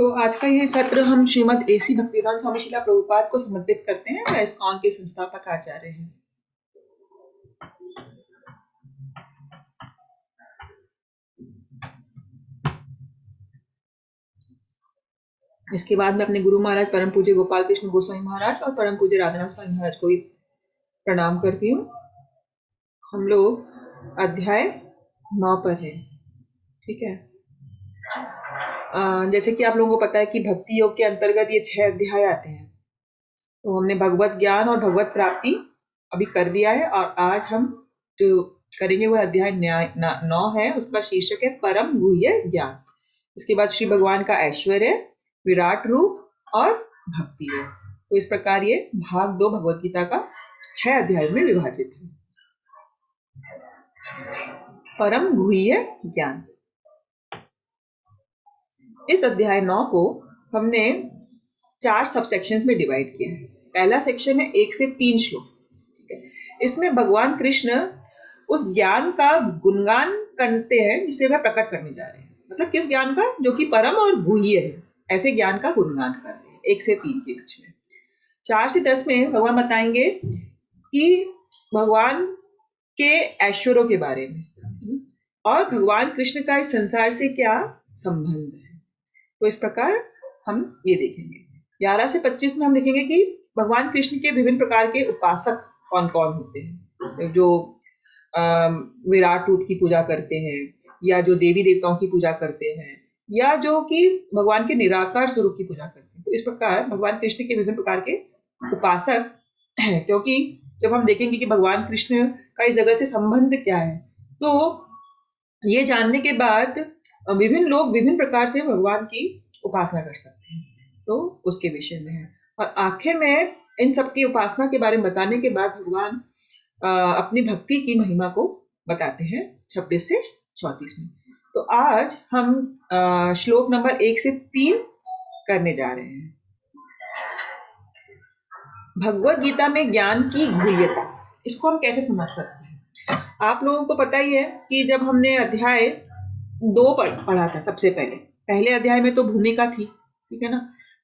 तो आज का ये सत्र हम श्रीमद् एसी भक्तिवेदांत स्वामी शिला प्रभुपाद को समर्पित करते हैं। वह इस्कॉन के संस्थापक आचार्य हैं। इसके बाद में अपने गुरु महाराज परम पूज्य गोपाल कृष्ण गोस्वामी महाराज और परम पूज्य राधानाथ स्वामी महाराज को भी प्रणाम करती हूँ। हम लोग अध्याय 9 पर हैं। ठीक है। जैसे कि आप लोगों को पता है कि भक्ति योग के अंतर्गत ये 6 अध्याय आते हैं। तो हमने भगवत ज्ञान और भगवत प्राप्ति अभी कर दिया है और आज हम जो करेंगे वह अध्याय 9 है। उसका शीर्षक है परम गुह्य ज्ञान। इसके बाद श्री भगवान का ऐश्वर्य, विराट रूप और भक्ति योग। तो इस प्रकार ये भाग 2 भगवत गीता का 6 अध्याय में विभाजित है। परम गुह्य ज्ञान। इस अध्याय 9 को हमने 4 सब सेक्शंस में डिवाइड किया है। पहला सेक्शन है 1 से 3 श्लोक। इसमें भगवान कृष्ण उस ज्ञान का गुणगान करते हैं जिसे वह प्रकट करने जा रहे हैं। मतलब किस ज्ञान का? जो कि परम और गुह्य है, ऐसे ज्ञान का गुणगान कर रहे हैं। 1 से 3 के बीच में 4 से 10 में भगवान बताएंगे कि भगवान के ऐश्वर्यों के बारे में और भगवान कृष्ण का इस संसार से क्या संबंध है। तो इस प्रकार हम ये देखेंगे। 11 से 25 में हम देखेंगे कि भगवान कृष्ण के विभिन्न प्रकार के उपासक कौन कौन होते हैं, जो विराट रूप की पूजा करते हैं या जो देवी देवताओं की पूजा करते हैं या जो कि भगवान के निराकार स्वरूप की पूजा करते हैं। तो इस प्रकार भगवान कृष्ण के विभिन्न प्रकार के उपासक हैं। क्योंकि जब हम देखेंगे कि भगवान कृष्ण का इस जगत से संबंध क्या है, तो ये जानने के बाद विभिन्न लोग विभिन्न प्रकार से भगवान की उपासना कर सकते हैं। तो उसके विषय में है। और आखिर में इन सब की उपासना के बारे में बताने के बाद भगवान अपनी भक्ति की महिमा को बताते हैं 26 से 34 में। तो आज हम श्लोक नंबर 1 से 3 करने जा रहे हैं। भगवत गीता में ज्ञान की गुह्यता, इसको हम कैसे समझ सकते हैं? आप लोगों को पता ही है कि जब हमने अध्याय 2 पढ़ा था, सबसे पहले अध्याय में तो भूमिका थी, ठीक है ना,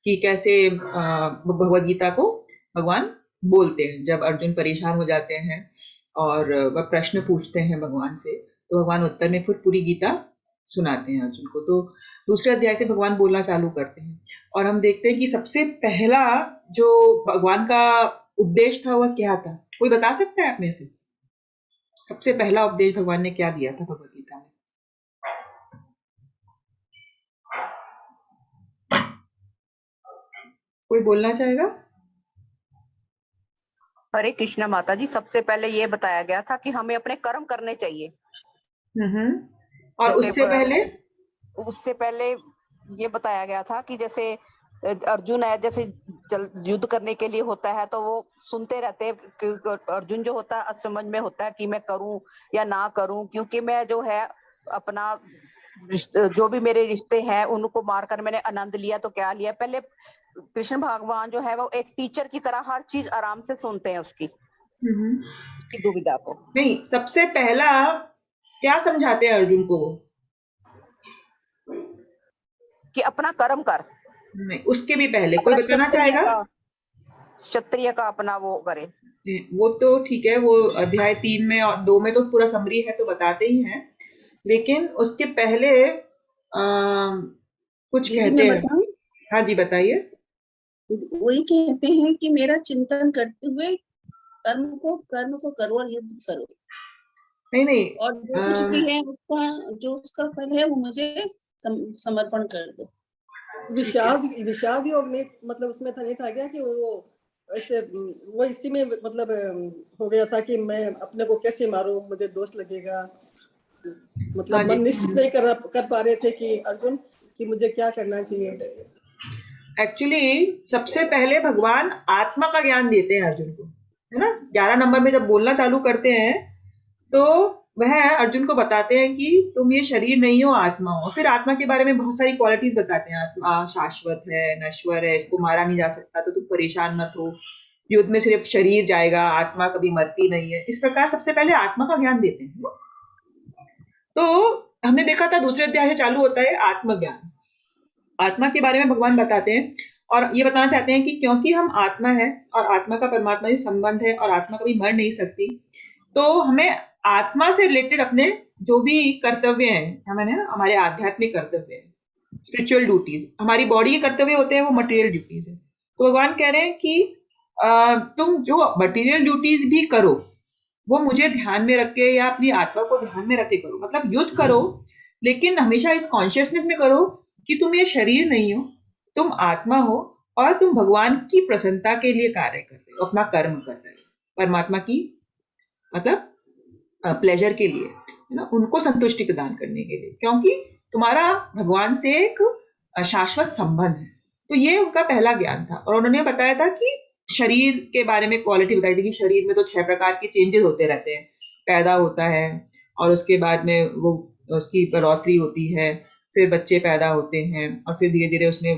कि कैसे भगवत गीता को भगवान बोलते हैं जब अर्जुन परेशान हो जाते हैं और वह प्रश्न पूछते हैं भगवान से, तो भगवान उत्तर में फिर पूरी गीता सुनाते हैं अर्जुन को। तो दूसरे अध्याय से भगवान बोलना चालू करते हैं और हम देखते हैं कि सबसे पहला जो भगवान का उपदेश था वह क्या था? कोई बता सकता है आप में से? सबसे पहला उपदेश भगवान ने क्या दिया था भगवत गीता में? कोई बोलना चाहेगा? हरे कृष्णा माता जी। सबसे पहले ये बताया गया था कि हमें अपने कर्म करने चाहिए। और उससे पहले ये बताया गया था कि जैसे अर्जुन है, जैसे युद्ध करने के लिए होता है तो वो सुनते रहते हैं कि अर्जुन जो होता है असमझ में होता है कि मैं करूं या ना करूं, क्योंकि मैं जो है अपना जो भी मेरे रिश्ते हैं उनको मारकर मैंने आनंद लिया तो क्या लिया। पहले कृष्ण भगवान जो है वो एक टीचर की तरह हर चीज आराम से सुनते हैं उसकी दुविधा को। नहीं, सबसे पहला क्या समझाते हैं अर्जुन को? कि अपना कर्म कर। नहीं, उसके भी पहले कोई बताना चाहेगा? क्षत्रिय का अपना वो करे। वो तो ठीक है, वो अध्याय 3 में और 2 में तो पूरा समरी है तो बताते ही हैं, लेकिन उसके पहले कुछ कहते हैं। हाँ जी, बताइए। वही कहते हैं कि मेरा चिंतन करते हुए कर्म को करो और युद्ध करो। नहीं और जो कुछ भी है उसका फल है वो मुझे समर्पण कर दो। विषाद योग में मतलब उसमें था नहीं था क्या कि वो ऐसे वो इसी में मतलब हो गया था कि मैं अपने को कैसे मारूं, मुझे दोष लगेगा। मतलब मन निश्चित नहीं कर पा रहे थे कि अर्जुन कि मुझे क्या करना चाहिए। एक्चुअली सबसे पहले भगवान आत्मा का ज्ञान देते हैं अर्जुन को, है ना। 11 नंबर में जब बोलना चालू करते हैं तो वह अर्जुन को बताते हैं कि तुम ये शरीर नहीं हो, आत्मा हो। फिर आत्मा के बारे में बहुत सारी क्वालिटीज बताते हैं। आत्मा शाश्वत है, नश्वर है, इसको मारा नहीं जा सकता, तो तुम परेशान मत हो, युद्ध में सिर्फ शरीर जाएगा, आत्मा कभी मरती नहीं है। इस प्रकार सबसे पहले आत्मा का ज्ञान देते हैं। तो हमने देखा था दूसरे अध्याय से चालू होता है आत्मज्ञान। आत्मा के बारे में भगवान बताते हैं और ये बताना चाहते हैं कि क्योंकि हम आत्मा है और आत्मा का परमात्मा से संबंध है और आत्मा कभी मर नहीं सकती, तो हमें आत्मा से रिलेटेड अपने जो भी कर्तव्य हैं, हमें ना हमारे आध्यात्मिक कर्तव्य हैं, स्पिरिचुअल ड्यूटीज, हमारी बॉडी के कर्तव्य होते हैं वो मटेरियल ड्यूटीज है। तो भगवान कह रहे हैं कि तुम जो मटेरियल ड्यूटीज भी करो वो मुझे ध्यान में रख के या अपनी आत्मा को ध्यान में रख के करो, मतलब युद्ध करो लेकिन हमेशा इस कॉन्शियसनेस में करो कि तुम ये शरीर नहीं हो, तुम आत्मा हो और तुम भगवान की प्रसन्नता के लिए कार्य कर रहे हो, अपना कर्म कर रहे हो, परमात्मा की मतलब प्लेजर के लिए, है ना, उनको संतुष्टि प्रदान करने के लिए, क्योंकि तुम्हारा भगवान से एक शाश्वत संबंध है। तो ये उनका पहला ज्ञान था। और उन्होंने बताया था कि शरीर के बारे में क्वालिटी बताई थी कि शरीर में तो 6 प्रकार के चेंजेस होते रहते हैं, पैदा होता है और उसके बाद में वो उसकी बढ़ोतरी होती है, फिर बच्चे पैदा होते हैं और फिर धीरे धीरे उसमें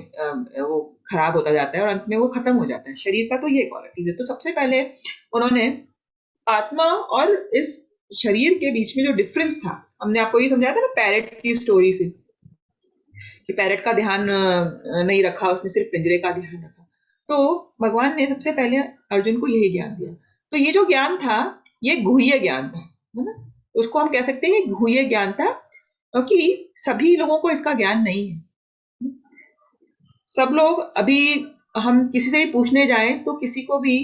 वो खराब होता जाता है और अंत में वो खत्म हो जाता है। शरीर का तो ये क्वालिटी है। तो सबसे पहले उन्होंने आत्मा और इस शरीर के बीच में जो डिफरेंस था, हमने आपको ये समझाया था ना पैरेट की स्टोरी से, कि पैरेट का ध्यान नहीं रखा उसने, सिर्फ पिंजरे का ध्यान रखा। तो भगवान ने सबसे पहले अर्जुन को यही ज्ञान दिया। तो ये जो ज्ञान था ये गुह्य ज्ञान था, है ना, उसको हम कह सकते हैं गुह्य ज्ञान था, क्योंकि सभी लोगों को इसका ज्ञान नहीं है। सब लोग अभी हम किसी से भी पूछने जाएं तो किसी को भी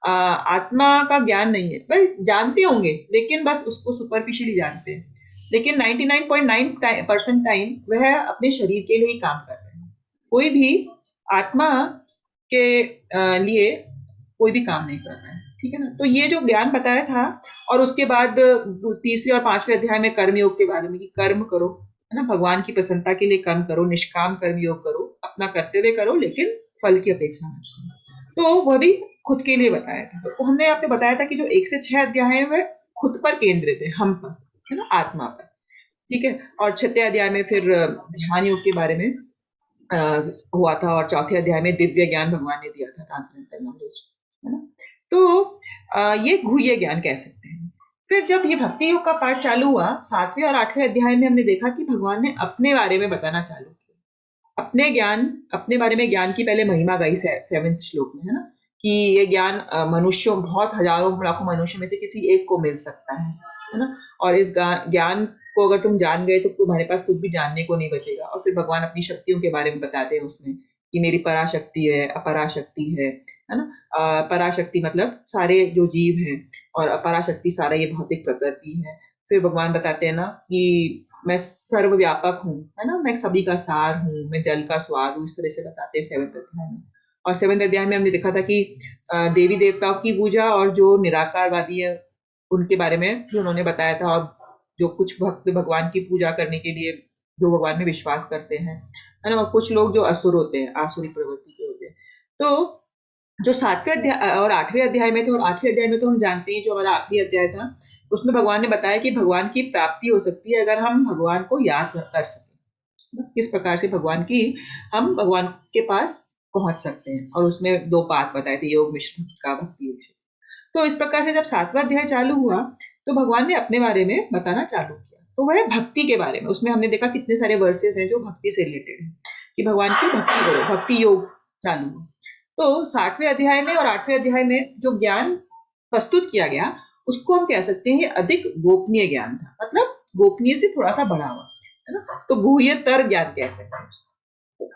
आत्मा का ज्ञान नहीं है, बस जानते होंगे लेकिन बस उसको सुपरफिशियली जानते हैं, लेकिन 99.9% टाइम वह अपने शरीर के लिए ही काम कर रहे हैं, कोई भी आत्मा के लिए कोई भी काम नहीं कर रहा है, ठीक है ना। तो ये जो ज्ञान बताया था, और उसके बाद तीसरे और 5वें अध्याय में कर्म योग के बारे में कि कर्म करो, है ना, भगवान की प्रसन्नता के लिए कर्म करो, निष्काम कर्म योग करो, अपना कर्तव्य करो लेकिन फल की अपेक्षा मत करो। तो वह भी खुद के लिए बताया था। तो हमने आपको बताया था कि जो 1 से 6 अध्याय है वह खुद पर केंद्रित है, हम पर, है ना, आत्मा पर, ठीक है। और 6वें अध्याय में फिर ध्यान योग के बारे में हुआ था, और 4थे अध्याय में दिव्य ज्ञान भगवान ने दिया था, ट्रांसेंडेंटल नॉलेज, है ना। तो ये गुह्य ज्ञान कह सकते हैं। फिर जब ये भक्ति योग का पाठ चालू हुआ 7वें और 8वें अध्याय में, हमने देखा कि भगवान ने अपने बारे में बताना चालू किया, अपने बारे में ज्ञान की पहले महिमा गाई 7वें श्लोक में, है ना, कि ये ज्ञान मनुष्यों, बहुत हजारों लाखों मनुष्यों में से किसी एक को मिल सकता है ना, और इस ज्ञान को अगर तुम जान गए तो तुम्हारे पास कुछ भी जानने को नहीं बचेगा। और फिर भगवान अपनी शक्तियों के बारे में बताते हैं उसमें कि मेरी पराशक्ति है, अपराशक्ति है ना। पराशक्ति मतलब सारे जो जीव हैं और अपराशक्ति सारा ये भौतिक प्रकृति है। फिर भगवान बताते हैं ना कि मैं सर्वव्यापक हूँ, है ना, मैं सभी का सार हूँ, मैं जल का स्वाद हूँ, इस तरह से बताते हैं 7वें अध्याय में। और 7वें अध्याय में हमने देखा था कि देवी देवताओं की पूजा और जो निराकारवादी है उनके बारे में भी उन्होंने बताया था, और जो कुछ भक्त भगवान की पूजा करने के लिए जो भगवान में विश्वास करते हैं, है ना, और कुछ लोग जो असुर होते हैं, आसुरी प्रवृत्ति के होते हैं। तो जो 7वें अध्याय और 8वें अध्याय में थे, और 8वें अध्याय में तो हम जानते हैं जो हमारा आखिरी अध्याय था, उसमें भगवान ने बताया कि भगवान की प्राप्ति हो सकती है अगर हम भगवान को याद कर सकें, किस प्रकार से हम भगवान के पास पहुंच सकते हैं। और उसमें 2 पाठ बताए थे, योग मिश्र का, भक्ति योग। तो इस प्रकार से जब 7वां अध्याय चालू हुआ तो भगवान ने अपने बारे में बताना चालू किया, तो वह भक्ति के बारे में। उसमें हमने देखा कितने सारे वर्सेस हैं जो भक्ति से रिलेटेड है, कि भगवान की भक्ति करो, भक्ति योग चालू हुआ। तो 7वें अध्याय में और 8वें अध्याय में जो ज्ञान प्रस्तुत किया गया उसको हम कह सकते हैं अधिक गोपनीय ज्ञान था, मतलब गोपनीय से थोड़ा सा बढ़ा हुआ, है ना, तो गुह्यतर ज्ञान कह सकते हैं।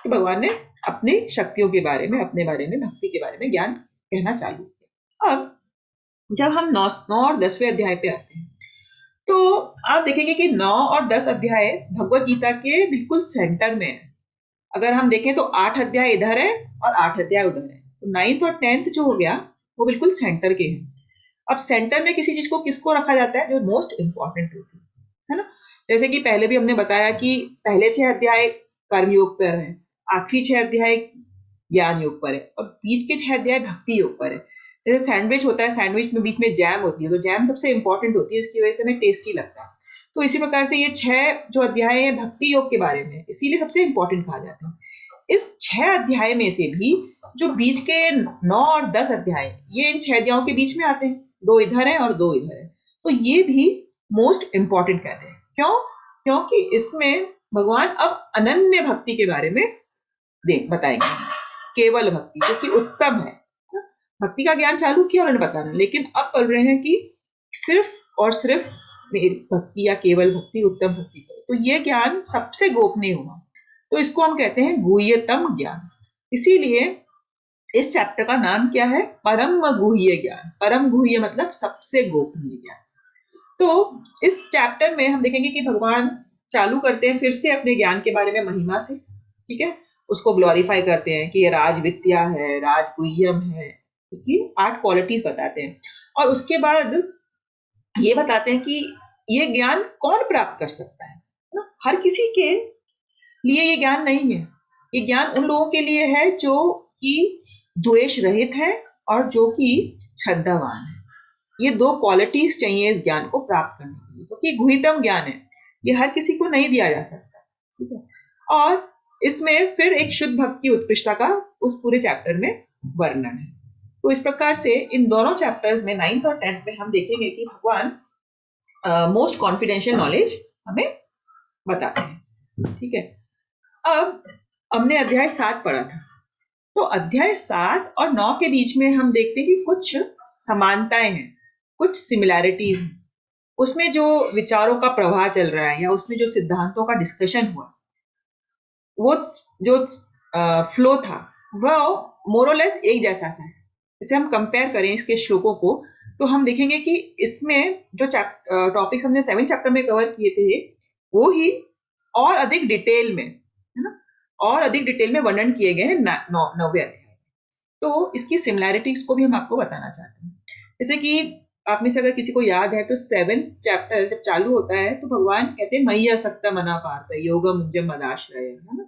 तो भगवान ने अपनी शक्तियों के बारे में, अपने बारे में, भक्ति के बारे में ज्ञान कहना चालू किया। अब जब हम 9 और 10वें अध्याय पे आते हैं तो आप देखेंगे कि 9 और 10 अध्याय भगवत गीता के बिल्कुल सेंटर में है। अगर हम देखें तो 8 अध्याय इधर है और 8 अध्याय उधर है, तो 9th और 10th जो हो गया वो बिल्कुल सेंटर के हैं। अब सेंटर में किसी चीज को किसको रखा जाता है, जो मोस्ट इंपॉर्टेंट होती है ना। जैसे कि पहले भी हमने बताया कि पहले 6 अध्याय कर्म योग पर है, आखिरी 6 अध्याय ज्ञान योग पर है, और बीच के 6 अध्याय भक्ति योग पर है। जैसे सैंडविच होता है, सैंडविच में बीच में जैम होती है, तो जैम सबसे इंपॉर्टेंट होती है, उसकी वजह से हमें टेस्टी लगता है। तो इसी प्रकार से ये 6 जो अध्याय है भक्ति योग के बारे में, इसीलिए सबसे इंपॉर्टेंट कहा जाता है। इस 6 अध्याय में से भी जो बीच के 9 और 10 अध्याय, ये इन 6 अध्यायों के बीच में आते हैं, 2 इधर है और 2 इधर है, तो ये भी मोस्ट इंपॉर्टेंट कहते हैं। क्यों? क्योंकि इसमें भगवान अब अनन्य भक्ति के बारे में बताएंगे, केवल भक्ति जो कि उत्तम है। भक्ति का ज्ञान चालू किया उन्होंने बताना, लेकिन अब बोल रहे हैं कि सिर्फ और सिर्फ भक्ति या केवल भक्ति, उत्तम भक्ति करो। तो ये ज्ञान सबसे गोपनीय हुआ, तो इसको हम कहते हैं गुह्यतम ज्ञान। इसीलिए इस चैप्टर का नाम क्या है? परम गुह्य ज्ञान। परम गुह्य मतलब सबसे गोपनीय ज्ञान। तो इस चैप्टर में हम देखेंगे कि भगवान चालू करते हैं फिर से अपने ज्ञान के बारे में महिमा से, ठीक है, उसको ग्लोरीफाई करते हैं कि ये राज विद्या है, राज गुह्यम है, इसकी 8 क्वालिटीज बताते हैं। और उसके बाद ये बताते हैं कि ये ज्ञान कौन प्राप्त कर सकता है ना? हर किसी के लिए ये ज्ञान नहीं है। ये ज्ञान उन लोगों के लिए है जो कि द्वेष रहित है और जो कि श्रद्धावान है। ये 2 क्वालिटीज चाहिए इस ज्ञान को प्राप्त करने के लिए, क्योंकि गुह्यतम ज्ञान है, ये हर किसी को नहीं दिया जा सकता, ठीक है। और इसमें फिर एक शुद्ध भक्ति उत्कृष्टता का उस पूरे चैप्टर में वर्णन है। तो इस प्रकार से इन दोनों चैप्टर्स में 9th और 10th में हम देखेंगे कि भगवान मोस्ट कॉन्फिडेंशियल नॉलेज हमें बताते हैं, ठीक है। अब हमने अध्याय 7 पढ़ा था, तो अध्याय 7 और 9 के बीच में हम देखते हैं कि कुछ समानताएं हैं, कुछ सिमिलैरिटीज हैं। उसमें जो विचारों का प्रवाह चल रहा है या उसमें जो सिद्धांतों का डिस्कशन हुआ, वो जो फ्लो था वह मोरलेस एक जैसा सा है। इसे हम कंपेयर करें इसके श्लोकों को, तो हम देखेंगे कि इसमें जो टॉपिक्स हमने 7 चैप्टर में कवर किए थे वो ही और अधिक डिटेल में, है ना, और अधिक डिटेल में वर्णन किए गए हैं 9वें अध्याय। तो इसकी सिमिलैरिटीज को भी हम आपको बताना चाहते हैं। जैसे कि आप में से अगर किसी को याद है तो 7th चैप्टर जब चालू होता है तो भगवान कहते हैं मय्या सक्ता मना पार्थ योगम उज्जम मदाश्रय, है ना,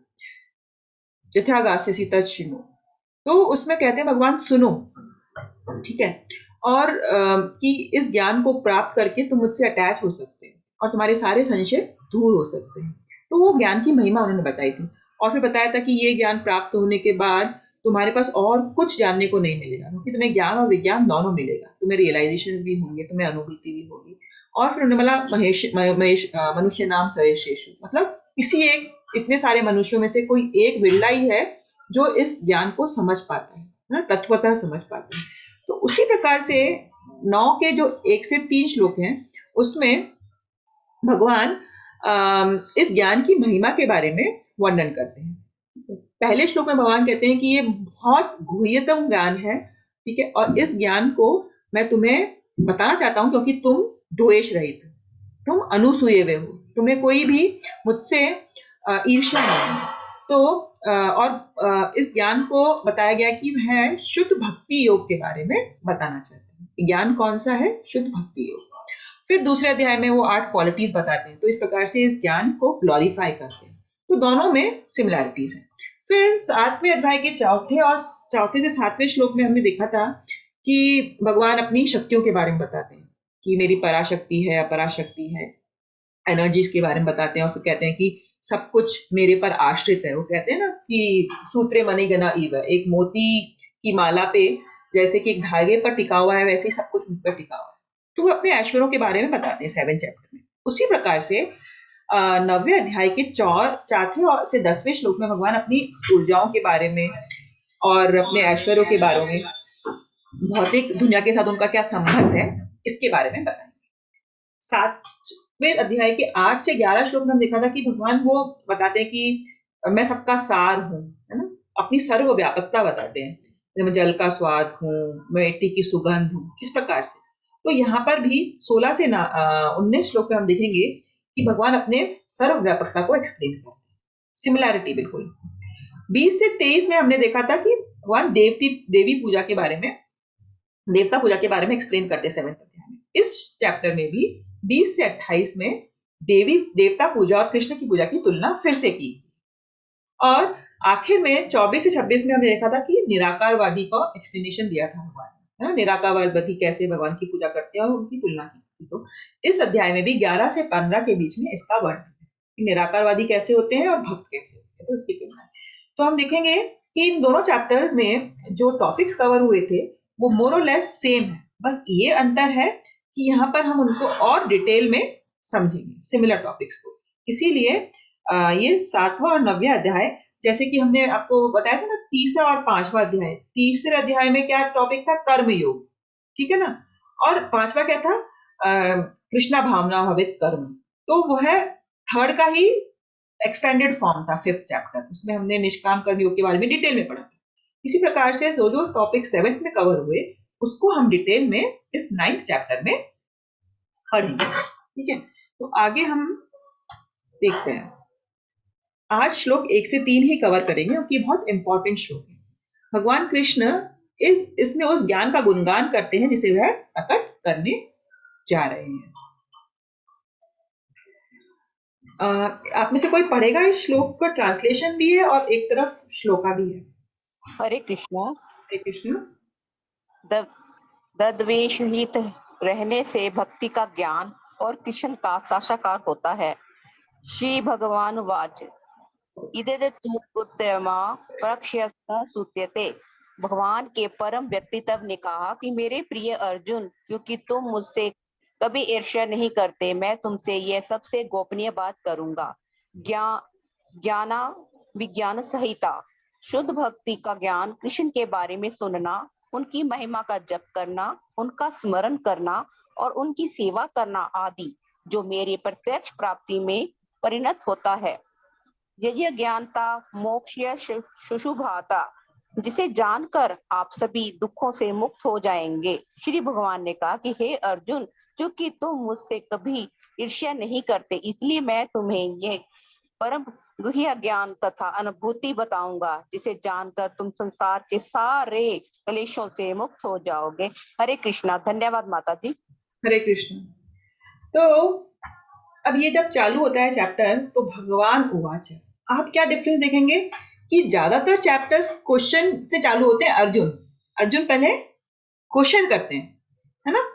यथागास्यसि तच्छृणु। तो उसमें कहते हैं भगवान सुनो, ठीक है, और कि इस ज्ञान को प्राप्त करके तुम मुझसे अटैच हो सकते हैं और तुम्हारे सारे संशय दूर हो सकते हैं। तो वो ज्ञान की महिमा उन्होंने बताई थी, और फिर बताया था कि ये ज्ञान प्राप्त होने के बाद तुम्हारे पास और कुछ जानने को नहीं मिलेगा, क्योंकि तुम्हें ज्ञान और विज्ञान दोनों मिलेगा, तुम्हें रियलाइजेशंस भी होंगे, तुम्हें अनुभूति भी होगी। और फिर उन्होंने बोला मनुष्य नाम सरेशेषु, मतलब किसी एक, इतने सारे मनुष्यों में से कोई एक बिरला ही है जो इस ज्ञान को समझ पाता है ना, तत्वतः समझ पाता है। तो उसी प्रकार से 9 के जो 1 से 3 श्लोक हैं उसमें भगवान इस ज्ञान की महिमा के बारे में वर्णन करते हैं। पहले श्लोक में भगवान कहते हैं कि ये बहुत गुह्यतम ज्ञान है, ठीक है, और इस ज्ञान को मैं तुम्हें बताना चाहता हूं क्योंकि तुम द्वेष रहित हो, तुम अनुसूये हुए हो, तुम्हें कोई भी मुझसे ईर्ष्या नहीं है। तो और इस ज्ञान को बताया गया कि वह शुद्ध भक्ति योग के बारे में बताना चाहते हैं। ज्ञान कौन सा है? शुद्ध भक्ति योग। फिर दूसरे अध्याय में वो 8 क्वालिटीज बताते हैं, तो इस प्रकार से इस ज्ञान को ग्लोरीफाई करते हैं। तो दोनों में सिमिलैरिटीज है। फिर 7वें अध्याय के चौथे से 7वें श्लोक में हमने देखा था कि भगवान अपनी शक्तियों के बारे में बताते हैं कि मेरी पराशक्ति है, अपराशक्ति है, एनर्जीज के बारे में बताते हैं, और फिर कहते हैं कि सब कुछ मेरे पर आश्रित है। वो कहते हैं ना कि सूत्रे मणिगणा इव, एक मोती की माला पे जैसे कि एक धागे पर टिका हुआ है वैसे ही सब कुछ मुझ पर टिका हुआ है। तो वो अपने ऐश्वर्यों के बारे में बताते हैं 7 चैप्टर में। उसी प्रकार से 9वें अध्याय के 4 से 10वें श्लोक में भगवान अपनी ऊर्जाओं के बारे में और अपने ऐश्वर्यों के बारे में, भौतिक दुनिया के साथ उनका क्या संबंध है, इसके बारे में बताएंगे। 7वें अध्याय के 8 से 11 श्लोक में हम देखा था कि भगवान वो बताते हैं कि मैं सबका सार हूँ, है ना, अपनी सर्वव्यापकता बताते हैं, मैं जल का स्वाद हूँ, मैं मिट्टी की सुगंध हूँ, इस प्रकार से। तो यहाँ पर भी 16 से 19 श्लोक में हम देखेंगे कि भगवान अपने सर्वव्यापकता को एक्सप्लेन करते हैं। सिमिलैरिटी बिल्कुल। 20 से 23 में हमने देखा था कि भगवान देवी पूजा के बारे में, देवता पूजा के बारे में एक्सप्लेन करते हैं 7वें अध्याय में। इस चैप्टर में भी 20 से 28 में देवता पूजा और कृष्ण की पूजा की तुलना फिर से की, और आखिर में 24 से 26 में हमने देखा था कि निराकारवादी का एक्सप्लेनेशन दिया था भगवान ने, है ना, निराकारवादी कैसे भगवान की पूजा करते हैं और उनकी तुलना की। तो इस अध्याय में भी 11 से 15 के बीच में इसका वर्णन है, निराकारवादी कैसे होते हैं और भक्त कैसे होते हैं, तो इसकी तुलना। तो हम देखेंगे कि इन दोनों चैप्टर्स में जो टॉपिक्स कवर हुए थे वो मोर और लेस सेम है, बस ये अंतर है कि यहाँ पर हम उनको और डिटेल में समझेंगे, सिमिलर टॉपिक्स को। इसीलिए ये 7वां और 9वां अध्याय, जैसे कि हमने आपको बताया था ना, तीसरा और 5वां अध्याय। तीसरे अध्याय में क्या टॉपिक था? कर्म योग, ठीक है ना। और 5वां क्या था? कृष्णा भावना भावित कर्म। तो वो है थर्ड का ही एक्सपेंडेड फॉर्म था, 5th चैप्टर। उसमें हमने निष्काम कर्म योग के बारे में डिटेल में पढ़ा। इसी प्रकार से जो जो टॉपिक 7th में कवर हुए उसको हम डिटेल में इस 9th चैप्टर में पढ़ेंगे, ठीक है। तो आगे हम देखते हैं। आज श्लोक 1 से 3 ही कवर करेंगे क्योंकि बहुत इंपॉर्टेंट श्लोक है। भगवान कृष्ण इसमें उस ज्ञान का गुणगान करते हैं जिसे वह प्रकट करने जा रहे हैं। आप में से कोई पढ़ेगा? इस श्लोक का ट्रांसलेशन भी है और एक तरफ श्लोका भी है। हरे कृष्णा। हरे कृष्ण। द्वेष रहित रहने से भक्ति का ज्ञान और कृष्ण का साक्षात्कार होता है। श्री भगवान वाच इदेतुत्तमा प्रक्ष्यता सूत्यते। भगवान के परम व्यक्ति तब ने कहा कि मेरे प्रिय अर्जुन, क्योंकि तुम मुझसे कभी ईर्ष्या नहीं करते, मैं तुमसे यह सबसे गोपनीय बात करूंगा। ज्ञाना विज्ञान संहिता। शुद्ध भक्ति का ज्ञान, कृष्ण के बारे में सुनना, उनकी महिमा का जप करना, उनका स्मरण करना और उनकी सेवा करना आदि, जो मेरी प्रत्यक्ष प्राप्ति में परिणत होता है। यह ज्ञानता मोक्ष शुशुभाता, जिसे जानकर आप सभी दुखों से मुक्त हो जाएंगे। श्री भगवान ने कहा कि हे अर्जुन, क्योंकि तुम मुझसे कभी ईर्ष्या नहीं करते, इसलिए मैं तुम्हें यह परम गुह्य ज्ञान तथा अनुभूति बताऊंगा, जिसे जानकर तुम संसार के सारे क्लेशों से मुक्त हो जाओगे। हरे कृष्णा। धन्यवाद माता जी। हरे कृष्ण। तो अब ये जब चालू होता है चैप्टर तो भगवान उवाच, आप क्या डिफरेंस देखेंगे कि ज्यादातर चैप्टर्स क्वेश्चन से चालू होते हैं। अर्जुन पहले क्वेश्चन करते हैं, है ना।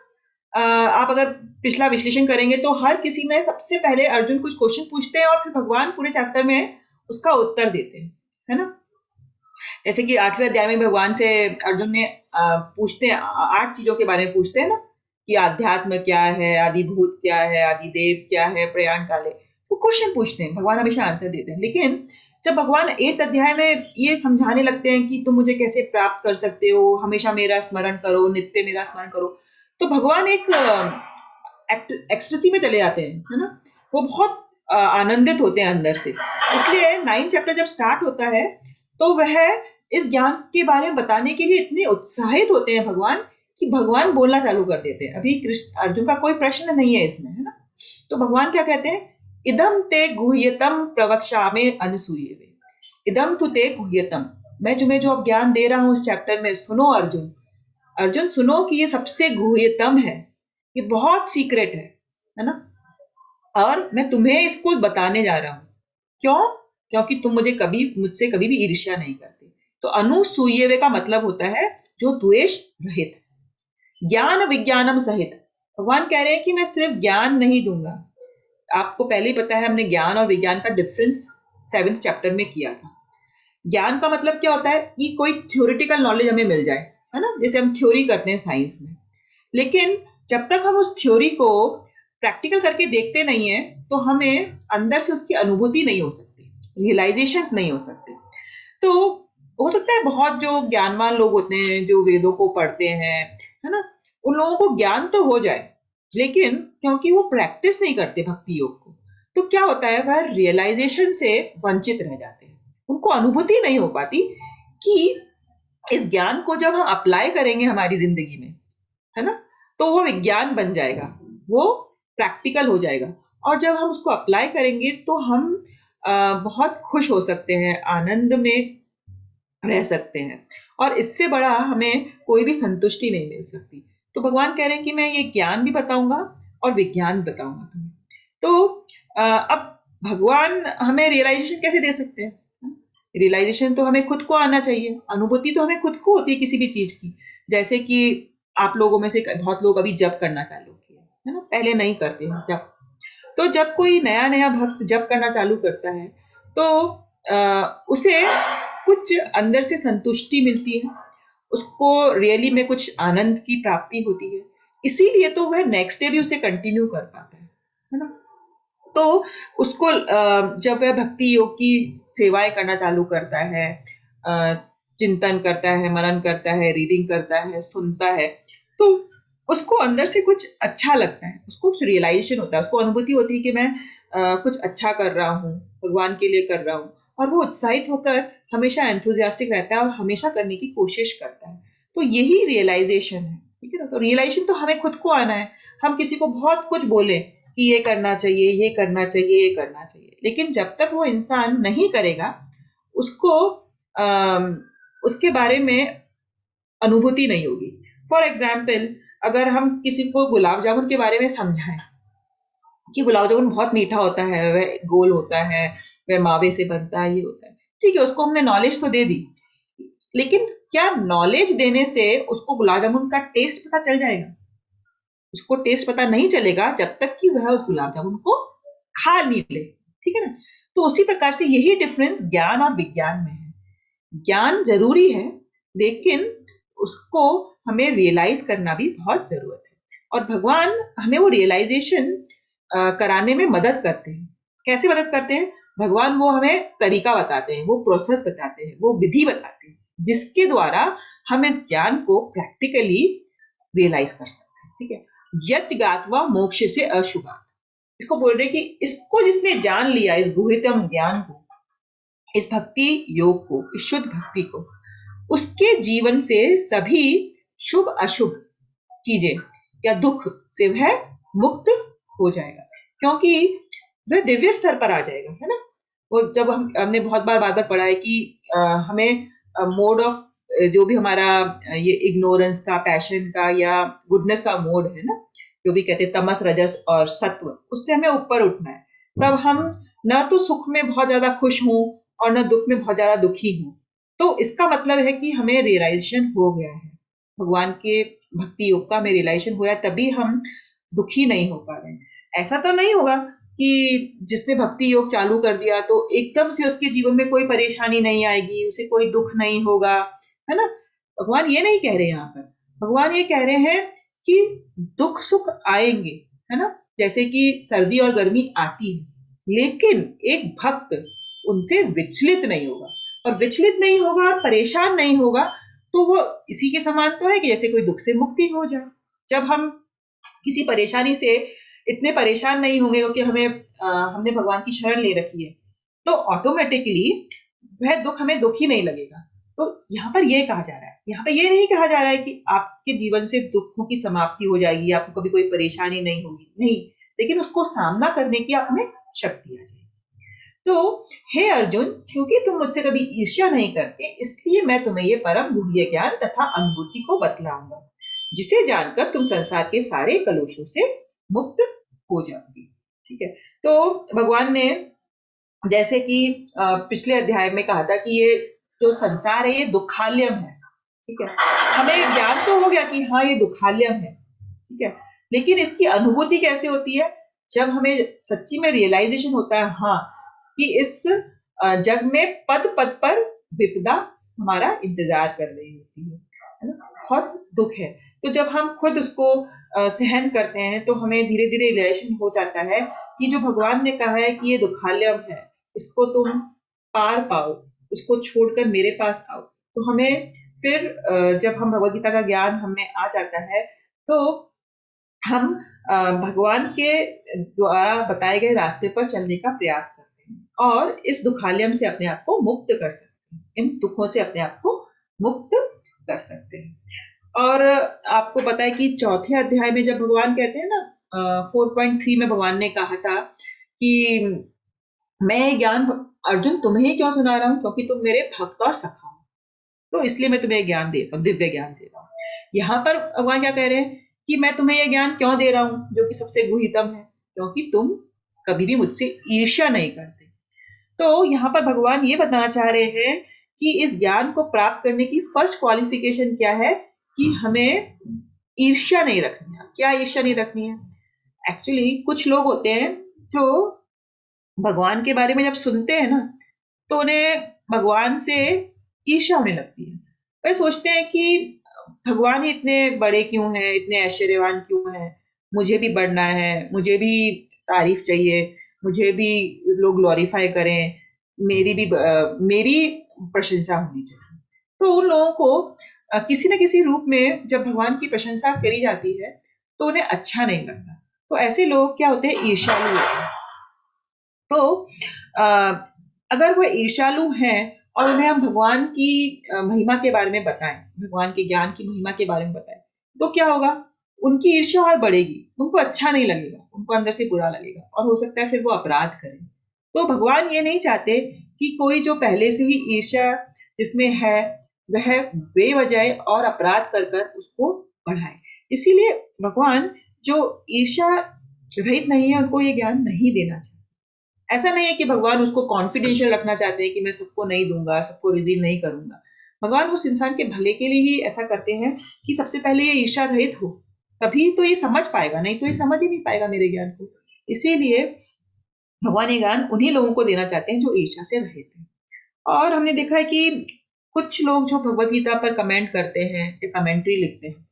आप अगर पिछला विश्लेषण करेंगे तो हर किसी में सबसे पहले अर्जुन कुछ क्वेश्चन पूछते हैं और फिर भगवान पूरे चैप्टर में उसका उत्तर देते हैं, है ना। जैसे कि 8वें अध्याय में भगवान से अर्जुन ने पूछते हैं, 8 चीजों के बारे में पूछते हैं ना, कि आध्यात्म क्या है, आदिभूत क्या है, आदिदेव क्या है, प्रयाण काले। वो क्वेश्चन पूछते हैं, भगवान हमेशा आंसर देते हैं। लेकिन जब भगवान 8th अध्याय में ये समझाने लगते हैं कि तुम मुझे कैसे प्राप्त कर सकते हो, हमेशा मेरा स्मरण करो, नित्य मेरा स्मरण करो, तो भगवान एक एक्सटेसी में चले जाते हैं, है ना। वो बहुत आनंदित होते हैं अंदर से। इसलिए 9th चैप्टर जब स्टार्ट होता है तो वह इस ज्ञान के बारे में बताने के लिए इतने उत्साहित होते हैं भगवान कि भगवान बोलना चालू कर देते हैं। अभी अर्जुन का कोई प्रश्न नहीं है इसमें, है ना। तो भगवान क्या कहते हैं? इदम ते गुह्यतम प्रवक्ष्यामि अनसूयवे। इदम तु ते गुह्यतम, मैं तुम्हें जो अब ज्ञान दे रहा हूं इस चैप्टर में, सुनो अर्जुन सुनो कि ये सबसे गुह्यतम है, ये बहुत सीक्रेट है ना। और मैं तुम्हें इसको बताने जा रहा हूं। क्यों? क्योंकि तुम मुझसे कभी भी ईर्ष्या नहीं करते। तो अनुसूयवे का मतलब होता है जो द्वेष रहित, ज्ञान विज्ञानम सहित। भगवान कह रहे हैं कि मैं सिर्फ ज्ञान नहीं दूंगा। आपको पहले ही पता है, हमने ज्ञान और विज्ञान का डिफरेंस 7th चैप्टर में किया था। ज्ञान का मतलब क्या होता है कि कोई थ्योरेटिकल नॉलेज हमें मिल जाए, है ना, जैसे हम थ्योरी करते हैं साइंस में। लेकिन जब तक हम उस थ्योरी को प्रैक्टिकल करके देखते नहीं है तो हमें अंदर से उसकी अनुभूति नहीं हो सकती, रियलाइजेशंस नहीं हो सकते। तो हो सकता है बहुत जो ज्ञानवान लोग होते हैं, जो वेदों को पढ़ते हैं, है ना, उन लोगों को ज्ञान तो हो जाए, लेकिन क्योंकि वो प्रैक्टिस नहीं करते भक्ति योग को, तो क्या होता है, वह रियलाइजेशन से वंचित रह जाते हैं। उनको अनुभूति नहीं हो पाती कि इस ज्ञान को जब हम अप्लाई करेंगे हमारी जिंदगी में, है ना, तो वो विज्ञान बन जाएगा, वो प्रैक्टिकल हो जाएगा। और जब हम उसको अप्लाई करेंगे तो हम बहुत खुश हो सकते हैं, आनंद में रह सकते हैं, और इससे बड़ा हमें कोई भी संतुष्टि नहीं मिल सकती। तो भगवान कह रहे हैं कि मैं ये ज्ञान भी बताऊंगा और विज्ञान बताऊंगा तुम्हें। तो अब भगवान हमें रियलाइजेशन कैसे दे सकते हैं? रियलाइजेशन तो हमें खुद को आना चाहिए, अनुभूति तो हमें खुद को होती है किसी भी चीज की। जैसे कि आप लोगों में से बहुत लोग अभी जप करना चालू किया, है ना, पहले नहीं करते हैं जप। तो जब कोई नया भक्त जप करना चालू करता है तो उसे कुछ अंदर से संतुष्टि मिलती है, उसको रियली में कुछ आनंद की प्राप्ति होती है, इसीलिए तो वह नेक्स्ट डे भी उसे कंटिन्यू कर पाता है ना। तो उसको जब वह भक्ति योग की सेवाएं करना चालू करता है, चिंतन करता है, मनन करता है, रीडिंग करता है, सुनता है, तो उसको अंदर से कुछ अच्छा लगता है, उसको रियलाइजेशन होता है, उसको अनुभूति होती है कि मैं कुछ अच्छा कर रहा हूँ, भगवान के लिए कर रहा हूँ, और वो उत्साहित होकर हमेशा एंथुजियास्टिक रहता है और हमेशा करने की कोशिश करता है। तो यही रियलाइजेशन है, ठीक है ना। तो रियलाइजेशन तो हमें खुद को आना है। हम किसी को बहुत कुछ बोले कि ये करना चाहिए, ये करना चाहिए, ये करना चाहिए, लेकिन जब तक वो इंसान नहीं करेगा, उसको उसके बारे में अनुभूति नहीं होगी। फॉर एग्जाम्पल, अगर हम किसी को गुलाब जामुन के बारे में समझाएं कि गुलाब जामुन बहुत मीठा होता है, वह गोल होता है, वह मावे से बनता है, ये होता है, ठीक है, उसको हमने नॉलेज तो दे दी, लेकिन क्या नॉलेज देने से उसको गुलाब जामुन का टेस्ट पता चल जाएगा? उसको टेस्ट पता नहीं चलेगा जब तक कि वह उस गुलाब जामुन को खा नहीं ले, ठीक है ना। तो उसी प्रकार से यही डिफरेंस ज्ञान और विज्ञान में है। ज्ञान जरूरी है, लेकिन उसको हमें रियलाइज करना भी बहुत जरूरत है, और भगवान हमें वो रियलाइजेशन कराने में मदद करते हैं। कैसे मदद करते हैं? भगवान वो हमें तरीका बताते हैं, वो प्रोसेस बताते हैं, वो विधि बताते हैं, जिसके द्वारा हम इस ज्ञान को प्रैक्टिकली रियलाइज कर सकते हैं, ठीक है। यत ज्ञात्वा मोक्ष से अशुभात्, इसको बोल रहे कि इसको जिसने जान लिया, इस गुह्यतम ज्ञान को, इस भक्ति योग को, इस शुद्ध भक्ति को, उसके जीवन से सभी शुभ अशुभ चीजें या दुख से वह मुक्त हो जाएगा, क्योंकि वह दिव्य स्तर पर आ जाएगा, है ना। वो जब हमने बहुत बार पढ़ा है कि हमें मोड ऑफ जो भी हमारा ये इग्नोरेंस का, पैशन का या गुडनेस का मोड है ना, जो भी कहते हैं तमस, रजस और सत्व, उससे हमें ऊपर उठना है। तब हम न तो सुख में बहुत ज्यादा खुश हूं और न दुख में बहुत ज्यादा दुखी हूं। तो इसका मतलब है कि हमें रियलाइजेशन हो गया है, भगवान के भक्ति योग का हमें रियलाइजेशन हुआ है, तभी हम दुखी नहीं हो पा रहे हैं। ऐसा तो नहीं होगा कि जिसने भक्ति योग चालू कर दिया तो एकदम से उसके जीवन में कोई परेशानी नहीं आएगी, उसे कोई दुख नहीं होगा, है ना। भगवान ये नहीं कह रहे यहाँ पर। भगवान ये कह रहे हैं कि दुख सुख आएंगे, है ना, जैसे कि सर्दी और गर्मी आती है, लेकिन एक भक्त उनसे विचलित नहीं होगा, और विचलित नहीं होगा और परेशान नहीं होगा, तो वो इसी के समान तो है कि जैसे कोई दुख से मुक्ति हो जाए। जब हम किसी परेशानी से इतने परेशान नहीं होंगे क्योंकि हमने भगवान की शरण ले रखी है, तो ऑटोमेटिकली वह दुख हमें दुख ही नहीं लगेगा। तो यहाँ पर यह कहा जा रहा है, यहाँ पर यह नहीं कहा जा रहा है कि आपके जीवन से दुखों की समाप्ति हो जाएगी, आपको कभी कोई परेशानी नहीं होगी, नहीं, लेकिन उसको सामना करने की आप में शक्ति आ जाएगी। तो हे अर्जुन, क्योंकि तुम मुझसे कभी ईर्ष्या नहीं करते, इसलिए मैं तुम्हें ये परम गुह्य ज्ञान तथा अनुभूति को बतलाऊंगा, जिसे जानकर तुम संसार के सारे कलुषों से मुक्त हो जाओगे, ठीक है। तो भगवान ने जैसे कि पिछले अध्याय में कहा था कि ये जो संसार है ये दुखालयम है, ठीक है। हमें ज्ञान तो हो गया कि हाँ ये दुखालयम है, ठीक है, लेकिन इसकी अनुभूति कैसे होती है? जब हमें सच्ची में रियलाइजेशन होता है, हाँ, कि इस जग में पद पद पर विपदा हमारा इंतजार कर रही होती है ना, बहुत दुख है। तो जब हम खुद उसको सहन करते हैं तो हमें धीरे धीरे रियलाइजेशन हो जाता है कि जो भगवान ने कहा है कि ये दुखालयम है, इसको तुम पार पाओ, उसको छोड़कर मेरे पास आओ। तो हमें फिर जब हम भगवद गीता का ज्ञान हमें आ जाता है, तो हम भगवान के द्वारा बताए गए रास्ते पर चलने का प्रयास करते हैं और इस दुखालयम से अपने आप को मुक्त कर सकते हैं, इन दुखों से अपने आप को मुक्त कर सकते हैं। और आपको पता है कि चौथे अध्याय में जब भगवान कहते हैं ना, 4.3 में भगवान ने कहा था कि मैं ज्ञान अर्जुन तुम्हें ही क्यों सुना रहा हूं, क्योंकि तुम मेरे भक्त और सखा हो, तो इसलिए मैं तुम्हें ज्ञान दे रहा हूं, दिव्य ज्ञान दे रहा हूं। यहाँ पर भगवान क्या कह रहे हैं कि मैं तुम्हें यह ज्ञान क्यों दे रहा हूं जो कि सबसे गुह्यतम है, क्योंकि तुम कभी भी मुझसे ईर्ष्या नहीं करते। तो यहाँ पर भगवान ये बताना चाह रहे हैं कि इस ज्ञान को प्राप्त करने की फर्स्ट क्वालिफिकेशन क्या है कि हमें ईर्ष्या नहीं रखनी है। क्या ईर्ष्या नहीं रखनी है? एक्चुअली कुछ लोग होते हैं जो भगवान के बारे में जब सुनते हैं ना, तो उन्हें भगवान से ईर्ष्या होने लगती है। वे सोचते हैं कि भगवान ही इतने बड़े क्यों हैं, इतने ऐश्वर्यवान क्यों हैं, मुझे भी बढ़ना है, मुझे भी तारीफ चाहिए, मुझे भी लोग ग्लोरीफाई करें, मेरी प्रशंसा होनी चाहिए। तो उन लोगों को किसी न किसी रूप में जब भगवान की प्रशंसा करी जाती है तो उन्हें अच्छा नहीं लगता। तो ऐसे लोग क्या होते हैं, ईर्ष्यालु होते हैं। तो अगर वो ईर्ष्यालु हैं और उन्हें हम भगवान की महिमा के बारे में बताएं, भगवान के ज्ञान की महिमा के बारे में बताएं, तो क्या होगा, उनकी ईर्ष्या और बढ़ेगी, उनको अच्छा नहीं लगेगा, उनको अंदर से बुरा लगेगा और हो सकता है फिर वो अपराध करें। तो भगवान ये नहीं चाहते कि कोई जो पहले से ही ईर्ष्या जिसमें है वह बेवजह और अपराध कर कर उसको बढ़ाए। इसीलिए भगवान जो ईर्ष्या रहित नहीं है उनको ये ज्ञान नहीं देना चाहिए। ऐसा नहीं है कि भगवान उसको कॉन्फिडेंशियल रखना चाहते हैं कि मैं सबको नहीं दूंगा, सबको रिवील नहीं करूंगा। भगवान उस इंसान के भले के लिए ही ऐसा करते हैं कि सबसे पहले ये ईर्ष्या रहित हो, तभी तो ये समझ पाएगा, नहीं तो ये समझ ही नहीं पाएगा मेरे ज्ञान को। इसीलिए भगवान ये ज्ञान उन्हीं लोगों को देना चाहते हैं जो ईर्ष्या से रहित है। और हमने देखा है कि कुछ लोग जो भगवत गीता पर कमेंट करते हैं या कमेंट्री लिखते हैं,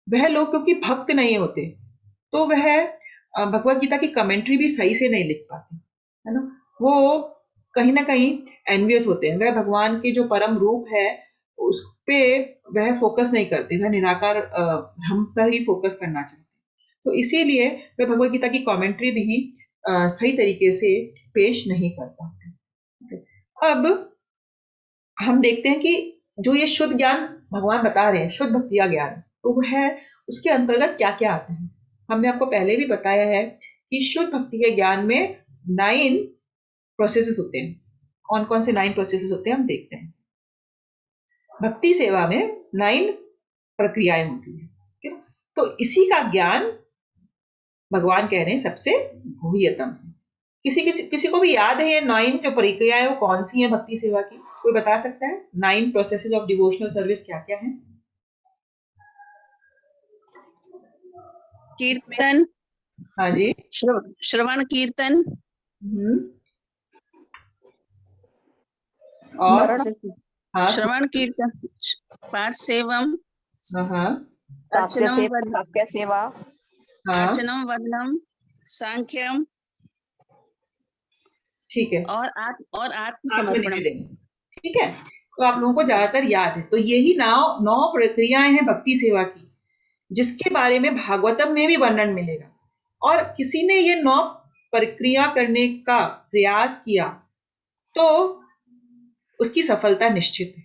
वह लोग क्योंकि भक्त नहीं होते तो वह भगवत गीता की कमेंट्री भी सही से नहीं लिख पाते, है ना। वो कहीं ना कहीं एनवियस होते हैं, वह भगवान के जो परम रूप है उस पे वह फोकस नहीं करते, वह निराकार हम पर ही फोकस करना चाहते हैं। तो इसीलिए वह भगवत गीता की कमेंट्री भी सही तरीके से पेश नहीं कर पाते। अब हम देखते हैं कि जो ये शुद्ध ज्ञान भगवान बता रहे हैं, शुद्ध भक्ति का ज्ञान, तो वह उसके अंतर्गत क्या क्या आता है। हमने आपको पहले भी बताया है कि शुद्ध भक्ति के ज्ञान में 9 प्रोसेसेस होते हैं। कौन कौन से 9 प्रोसेसेस होते हैं हम देखते हैं। भक्ति सेवा में 9 प्रक्रियाएं होती है, ठीक है? तो इसी का ज्ञान भगवान कह रहे हैं सबसे गुह्यतम है। किसी को भी याद है ये 9 जो प्रक्रियाएं वो कौन सी हैं भक्ति सेवा की? कोई बता सकता है 9 प्रोसेसेस ऑफ डिवोशनल सर्विस क्या क्या है? कीर्तन, हाँ जी। श्रवण कीर्तन, और हाँ श्रवण कीर्तन, पाठ सेवम, हाँ साक्ष्य सेवा, हाँ अर्चनम वदनम, सांख्यम, ठीक है, और आत्मसमर्पणम। आत्मनिवेदन, ठीक है। तो आप लोगों को ज्यादातर याद है। तो यही 9 प्रक्रियाएं हैं भक्ति सेवा की, जिसके बारे में भागवतम में भी वर्णन मिलेगा। और किसी ने ये 9 प्रक्रिया करने का प्रयास किया तो उसकी सफलता निश्चित है।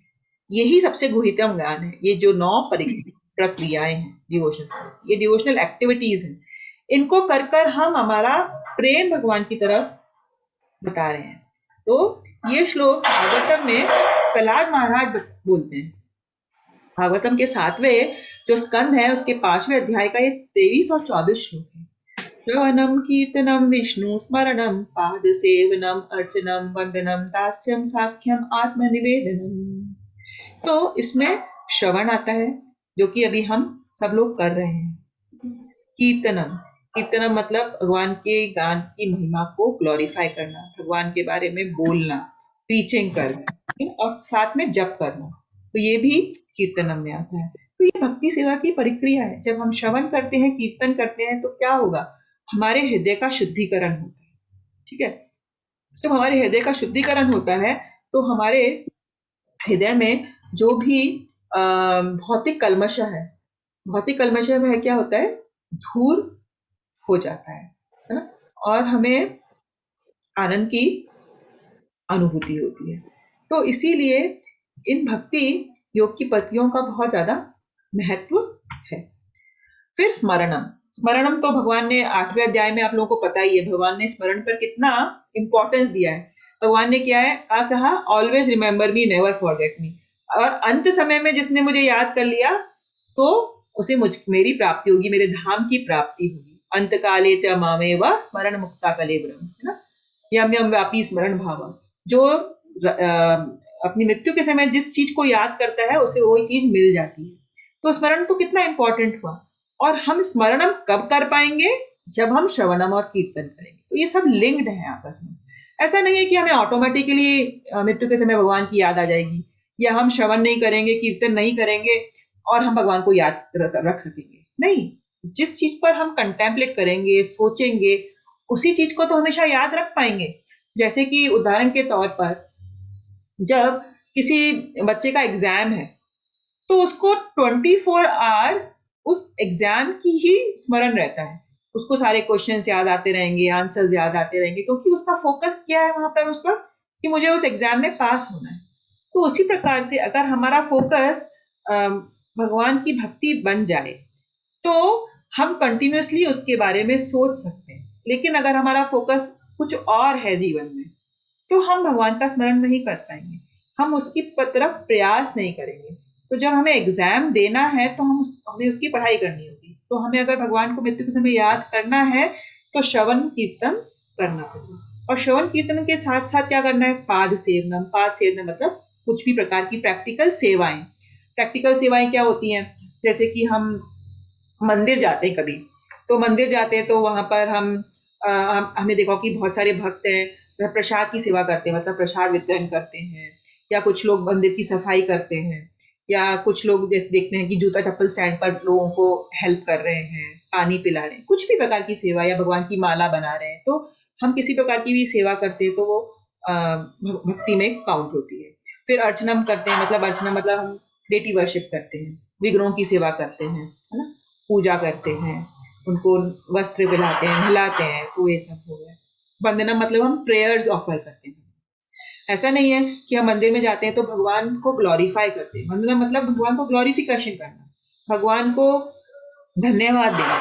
यही सबसे गुहितम ज्ञान है। ये जो 9 प्रक्रियाएं हैं डिवोशनल सर्विस, ये डिवोशनल एक्टिविटीज हैं, इनको कर कर हम हमारा प्रेम भगवान की तरफ बता रहे हैं। तो ये श्लोक भागवतम में प्रहलाद महाराज बोलते हैं। भागवतम के 7वें जो स्कंद है उसके 5वें अध्याय का ये 23 और 24 श्लोक है। श्रवणम कीर्तनम विष्णु स्मरणम पाद सेवनम अर्चनम वंदनम दास्यम साख्यम आत्मनिवेदनम। तो इसमें श्रवण आता है जो कि अभी हम सब लोग कर रहे हैं। कीर्तनम मतलब भगवान के गान की महिमा को ग्लोरीफाई करना, भगवान के बारे में बोलना, प्रीचिंग करना और साथ में जप करना, तो ये भी कीर्तनम में आता है। तो ये भक्ति सेवा की प्रक्रिया है। जब हम श्रवण करते हैं, कीर्तन करते हैं तो क्या होगा, हमारे हृदय का शुद्धिकरण होता है, ठीक है। जब हमारे हृदय का शुद्धिकरण होता है तो हमारे हृदय में जो भी भौतिक कल्मश है, वह क्या होता है, दूर हो जाता है ना, और हमें आनंद की अनुभूति होती है। तो इसीलिए इन भक्ति योग की प्रक्रियाओं का बहुत ज्यादा महत्व है। फिर स्मरणम तो भगवान ने 8वें अध्याय में, आप लोगों को पता ही है, भगवान ने स्मरण पर कितना इंपॉर्टेंस दिया है। भगवान ने क्या है कहा, always remember me, never forget me. और अंत समय में जिसने मुझे याद कर लिया तो उसे मेरी प्राप्ति होगी, मेरे धाम की प्राप्ति होगी। अंत काले च मामेव स्मरण मुक्ता कलेवरम, है ना। यम यम व्यापी स्मरण भाव, जो अपनी मृत्यु के समय जिस चीज को याद करता है उसे वही चीज मिल जाती है। तो स्मरण तो कितना इंपॉर्टेंट हुआ। और हम स्मरणम कब कर पाएंगे, जब हम श्रवणम और कीर्तन करेंगे। तो ये सब लिंक्ड है आपस में। ऐसा नहीं है कि हमें ऑटोमेटिकली मृत्यु के समय भगवान की याद आ जाएगी, या हम श्रवण नहीं करेंगे, कीर्तन नहीं करेंगे और हम भगवान को याद रख सकेंगे। नहीं, जिस चीज पर हम कंटेम्पलेट करेंगे, सोचेंगे, उसी चीज को तो हमेशा याद रख पाएंगे। जैसे कि उदाहरण के तौर पर जब किसी बच्चे का एग्जाम है तो उसको 24 आवर्स उस एग्जाम की ही स्मरण रहता है, उसको सारे क्वेश्चंस याद आते रहेंगे, आंसर्स याद आते रहेंगे, क्योंकि उसका फोकस क्या है वहां पर उस वक्त कि मुझे उस एग्जाम में पास होना है। तो उसी प्रकार से अगर हमारा फोकस भगवान की भक्ति बन जाए तो हम कंटिन्यूअसली उसके बारे में सोच सकते हैं। लेकिन अगर हमारा फोकस कुछ और है जीवन में तो हम भगवान का स्मरण नहीं कर पाएंगे, हम उसकी तरफ प्रयास नहीं करेंगे। तो जब हमें एग्जाम देना है तो हमें उसकी पढ़ाई करनी होगी। तो हमें अगर भगवान को मृत्यु के समय याद करना है तो श्रवण कीर्तन करना पड़ेगा। और श्रवण कीर्तन के साथ साथ क्या करना है, पाद सेवनम। पाद सेवनम मतलब कुछ भी प्रकार की प्रैक्टिकल सेवाएं। प्रैक्टिकल सेवाएं क्या होती हैं, जैसे कि हम मंदिर जाते हैं कभी, तो मंदिर जाते हैं तो वहां पर हमने देखा कि बहुत सारे भक्त हैं वह प्रसाद की सेवा करते हैं, मतलब प्रसाद वितरण करते हैं, या कुछ लोग मंदिर की सफाई करते हैं, या कुछ लोग देखते हैं कि जूता चप्पल स्टैंड पर लोगों को हेल्प कर रहे हैं, पानी पिला रहे हैं, कुछ भी प्रकार की सेवा, या भगवान की माला बना रहे हैं। तो हम किसी प्रकार की भी सेवा करते हैं तो वो भक्ति में काउंट होती है। फिर अर्चनम करते हैं, मतलब अर्चना मतलब हम डेटी वर्शिप करते हैं, विग्रहों की सेवा करते हैं, है ना, पूजा करते हैं, उनको वस्त्र दिलाते हैं, नहलाते हैं, तो ये सब हो गया। वंदना मतलब हम प्रेयर्स ऑफर करते हैं। ऐसा नहीं है कि हम मंदिर में जाते हैं तो भगवान को ग्लोरीफाई करते हैं। वंदना मतलब भगवान को ग्लोरिफिकेशन करना, भगवान को धन्यवाद देना,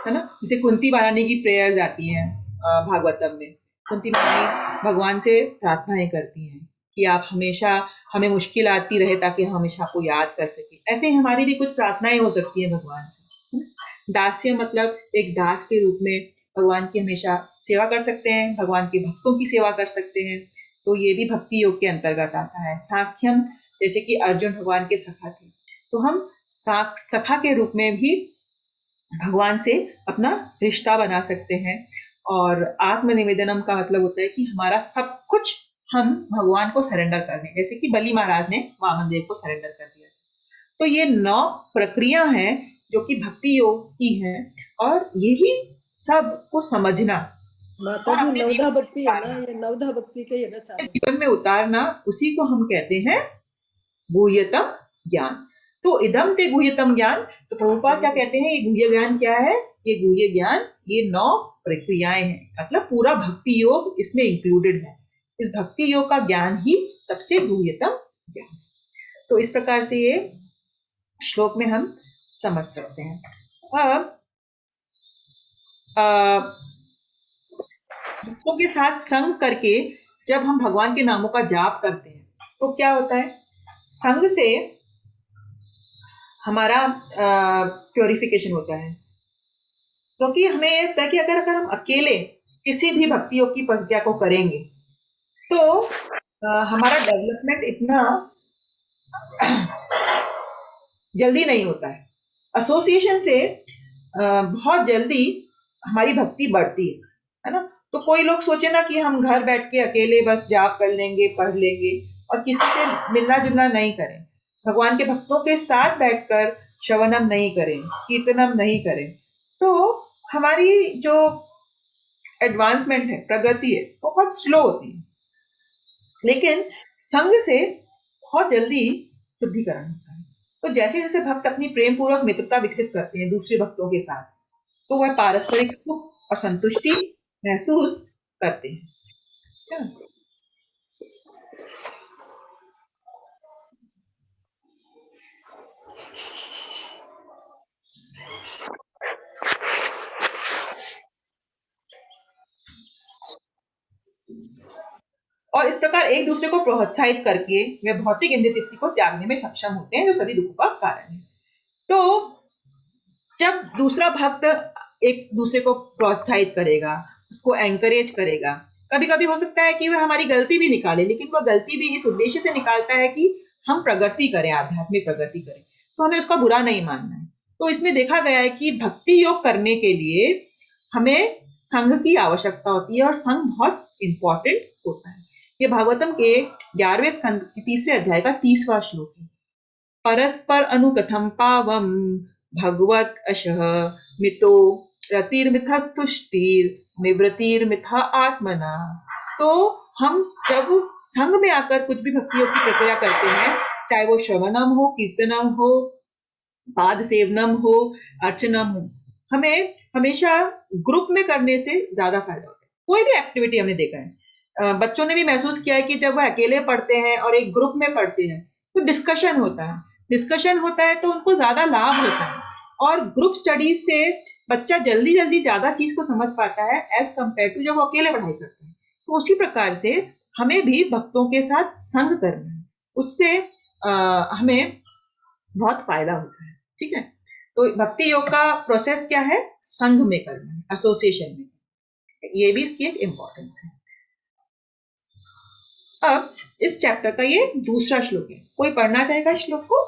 है ना। जैसे कुंती महारानी की प्रेयर्स आती हैं भागवतम में। कुंती महारानी भगवान से प्रार्थनाएं करती हैं कि आप हमेशा, हमें मुश्किल आती रहे ताकि हम हमेशा आपको याद कर सके। ऐसे ही हमारी भी कुछ प्रार्थनाएं हो सकती है भगवान से। दास्य मतलब एक दास के रूप में भगवान की हमेशा सेवा कर सकते हैं, भगवान के भक्तों की सेवा कर सकते हैं, तो ये भी भक्ति योग के अंतर्गत आता है। साख्यम जैसे कि अर्जुन भगवान के सखा थे, तो हम सखा के रूप में भी भगवान से अपना रिश्ता बना सकते हैं। और आत्मनिवेदनम का मतलब होता है कि हमारा सब कुछ हम भगवान को सरेंडर कर दें, जैसे कि बलि महाराज ने वामन देव को सरेंडर कर दिया। तो ये 9 प्रक्रिया है जो कि भक्ति योग की है, और यही सब को समझना माता और जी अपने नवधा जीवन में भक्ति है ना, उतारना, ये नवधा भक्ति का ही है ना अपने सारा। जीवन में उतारना, उसी को हम कहते हैं गुह्यतम ज्ञान। तो इदम ते गुह्यतम ज्ञान। तो प्रभुपाद क्या कहते हैं, ये गुह्य ज्ञान क्या है, ये गुह्य ज्ञान ये 9 प्रक्रियाएं हैं, मतलब पूरा भक्ति योग इसमें इंक्लूडेड है। इस भक्ति योग का ज्ञान ही सबसे गुह्यतम ज्ञान। तो इस प्रकार से ये श्लोक में हम समझ सकते हैं। अब भक्तों के साथ संग करके जब हम भगवान के नामों का जाप करते हैं तो क्या होता है, संग से हमारा प्योरिफिकेशन होता है। क्योंकि हमें ये लगता है कि अगर अगर हम अकेले किसी भी भक्ति योग की प्रक्रिया को करेंगे तो हमारा डेवलपमेंट इतना जल्दी नहीं होता है। एसोसिएशन से बहुत जल्दी हमारी भक्ति बढ़ती है ना। तो कोई लोग सोचे ना कि हम घर बैठ के अकेले बस जाप कर लेंगे, पढ़ लेंगे और किसी से मिलना जुलना नहीं करें, भगवान के भक्तों के साथ बैठकर श्रवणम नहीं करें, कीर्तनम नहीं करें, तो हमारी जो एडवांसमेंट है, प्रगति है, वो बहुत स्लो होती है। लेकिन संग से बहुत जल्दी शुद्धिकरण होता है। तो जैसे जैसे भक्त अपनी प्रेम पूर्वक मित्रता विकसित करते हैं दूसरे भक्तों के साथ, तो वह पारस्परिक सुख और संतुष्टि महसूस करते हैं। क्या? और इस प्रकार एक दूसरे को प्रोत्साहित करके वे भौतिक इंद्रिय तृप्ति को त्यागने में सक्षम होते हैं, जो सभी दुखों का कारण है। तो जब दूसरा भक्त एक दूसरे को प्रोत्साहित करेगा, उसको एंकरेज करेगा, कभी कभी हो सकता है कि वह हमारी गलती भी निकाले, लेकिन वह गलती भी इस उद्देश्य से निकालता है कि हम प्रगति करें, आध्यात्मिक प्रगति करें, तो हमें उसका बुरा नहीं मानना है। तो इसमें देखा गया है कि भक्ति योग करने के लिए हमें संघ की आवश्यकता होती है, और संघ बहुत इंपॉर्टेंट होता है। ये भागवतम के 11वें स्कंद के 3रे अध्याय का 30वां श्लोक है। परस्पर अनुकथम पावम भगवत अशः मितो रतिर्मिथस्तुष्टिर निवृत्तिर्मिथा आत्मना। तो हम जब संग में आकर कुछ भी भक्ति योग की प्रक्रिया करते हैं, चाहे वो श्रवणम हो, कीर्तनम हो, पाद सेवनम हो, अर्चनम हो, हमें हमेशा ग्रुप में करने से ज्यादा फायदा होता है। कोई भी एक्टिविटी हमने देखा है, बच्चों ने भी महसूस किया है कि जब वो अकेले पढ़ते हैं और एक ग्रुप में पढ़ते हैं तो डिस्कशन होता है तो उनको ज्यादा लाभ होता है। और ग्रुप स्टडीज से बच्चा जल्दी जल्दी ज्यादा चीज को समझ पाता है एज कम्पेयर टू जब वो अकेले पढ़ाई करता है। तो उसी प्रकार से हमें भी भक्तों के साथ संग करना है, उससे हमें बहुत फायदा होता है। ठीक है, तो भक्ति योग का प्रोसेस क्या है? संघ में करना है, एसोसिएशन में। ये भी इसकी एक इंपॉर्टेंस है। अब इस चैप्टर का ये दूसरा श्लोक है, कोई पढ़ना चाहेगा श्लोक को?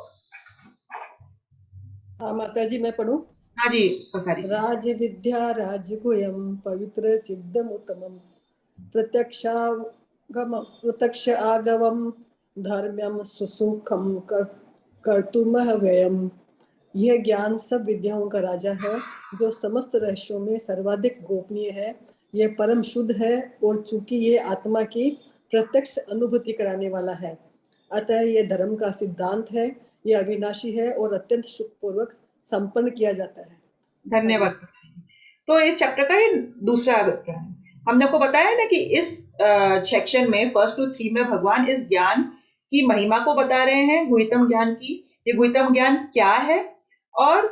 हाँ माता जी, मैं पढ़ूं? हाँ जी, पसारी। राज विद्या राजगुह्यम पवित्र सिद्धम उत्तमम प्रत्यक्ष आगमम धर्म्यम सुसुखम कर्तुमह्ययम्। यह ज्ञान सब विद्याओं का राजा है, जो समस्त रहस्यों में सर्वाधिक गोपनीय है। यह परम शुद्ध है और चूंकि यह आत्मा की प्रत्यक्ष अनुभूति कराने वाला है, अतः यह धर्म का सिद्धांत है। यह अविनाशी है और अत्यंत सुखपूर्वक संपन्न किया जाता है। धन्यवाद। तो इस चैप्टर का ये दूसरा अध्याय है। हमने आपको बताया ना कि इस सेक्शन में 1 to 3 में भगवान इस ज्ञान की महिमा को बता रहे हैं, गुह्यतम ज्ञान की। ये गुह्यतम ज्ञान क्या है और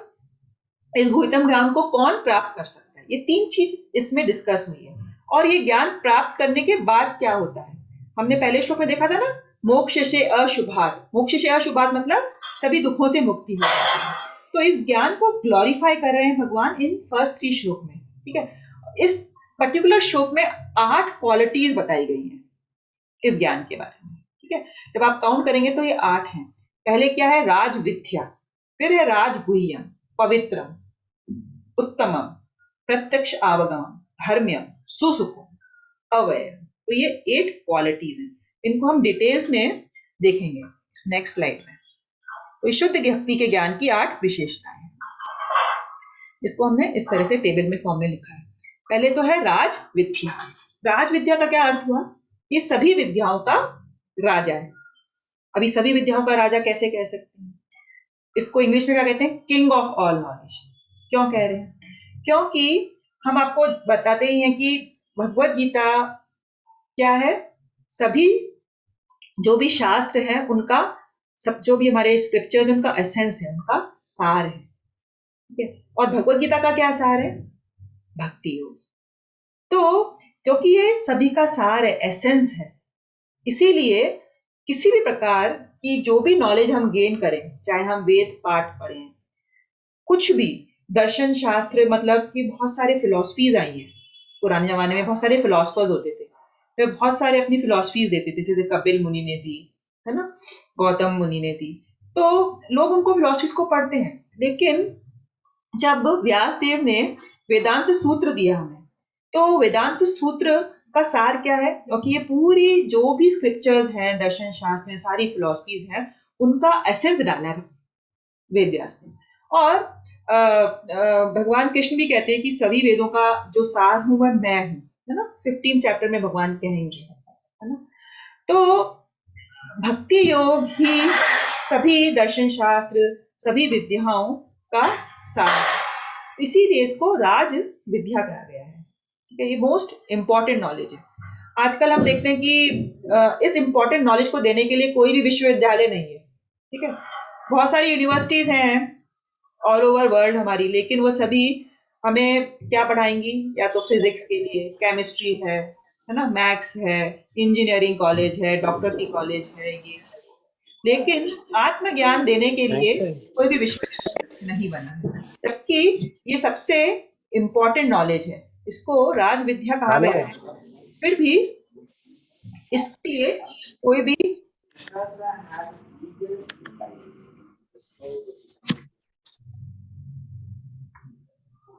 इस गुह्यतम ज्ञान को कौन प्राप्त कर सकता है, ये 3 चीज इसमें डिस्कस हुई है। और ये ज्ञान प्राप्त करने के बाद क्या होता है, हमने पहले श्लोक में देखा था ना, मोक्ष से अशुभात। मोक्ष से अशुभात मतलब सभी दुखों से मुक्ति हो जाती है। तो इस ज्ञान को ग्लोरीफाई कर रहे हैं भगवान इन फर्स्ट 3 श्लोक में। ठीक है, इस पर्टिकुलर श्लोक में 8 क्वालिटीज बताई गई हैं इस ज्ञान के बारे में। ठीक है, जब आप काउंट करेंगे तो ये 8 हैं। पहले क्या है? राज विद्या, फिर है राज गुह्यम, पवित्रम, उत्तमम, प्रत्यक्ष आवागमम, धर्म्यम, सुसुखम, अवयम। तो ये 8 क्वालिटीज हैं, इनको हम डिटेल्स में देखेंगे इस नेक्स्ट स्लाइड में। तो शुद्ध भक्ति के ज्ञान की 8 विशेषताएं हैं, इसको हमने इस तरह से टेबल में फॉर्म में लिखा है। पहले तो है राज विद्या। राज विद्या का क्या अर्थ हुआ? ये सभी विद्याओं का राजा है। अभी सभी विद्याओं का राजा कैसे कह सकते हैं? इसको इंग्लिश में क्या कहते हैं? King of all knowledge. क्यों कह रहे हैं? क्योंकि हम आपको बताते ही हैं कि भगवत गीता क्या है, सभी जो भी शास्त्र है उनका, सब जो भी हमारे स्क्रिप्चर्स उनका एसेंस है, उनका सार है। ठीक है, और भगवत गीता का क्या सार है? भक्ति योग। तो क्योंकि ये सभी का सार है, एसेंस है, इसीलिए किसी भी प्रकार की जो भी नॉलेज हम गेन करें, चाहे हम वेद पाठ पढ़ें, कुछ भी दर्शन शास्त्र, मतलब कि बहुत सारे फिलॉसफीज आई हैं। पुराने जमाने में बहुत सारे फिलोसफर्स होते थे, वे बहुत सारे अपनी फिलॉसफीज देते थे, जैसे कपिल मुनि ने दी है ना, गौतम मुनि ने दी। तो लोग उनको फिलॉसफीज को पढ़ते हैं, लेकिन जब व्यास देव ने वेदांत सूत्र दिया हमें, तो वेदांत सूत्र का सार क्या है? क्योंकि ये पूरी जो भी स्क्रिप्चर्स हैं, दर्शन शास्त्र हैं, सारी फिलॉसफीज हैं, उनका एसेंस डाला है वेद व्यास ने। और भगवान कृष्ण भी कहते हैं कि सभी वेदों का जो सार हूं वह मैं हूं, है ना, 15 चैप्टर में भगवान कहेंगे, है ना। तो भक्ति योग ही सभी दर्शन शास्त्र, सभी विद्याओं का सार है, इसीलिए इसको राज विद्या कहा गया है। ठीक है, ये मोस्ट इंपॉर्टेंट नॉलेज है। आजकल हम देखते हैं कि इस इंपॉर्टेंट नॉलेज को देने के लिए कोई भी विश्वविद्यालय नहीं है। ठीक है, बहुत सारी यूनिवर्सिटीज हैं ऑल ओवर वर्ल्ड हमारी, लेकिन वो सभी हमें क्या पढ़ाएंगी? या तो फिजिक्स के लिए केमिस्ट्री है ना, मैथ्स है, इंजीनियरिंग कॉलेज है, डॉक्टर की कॉलेज है ये, लेकिन आत्मज्ञान देने के लिए कोई भी विश्वविद्यालय नहीं बना है, जबकि ये सबसे इंपॉर्टेंट नॉलेज है, इसको राज विद्या कहा गया है। फिर भी इसलिए कोई भी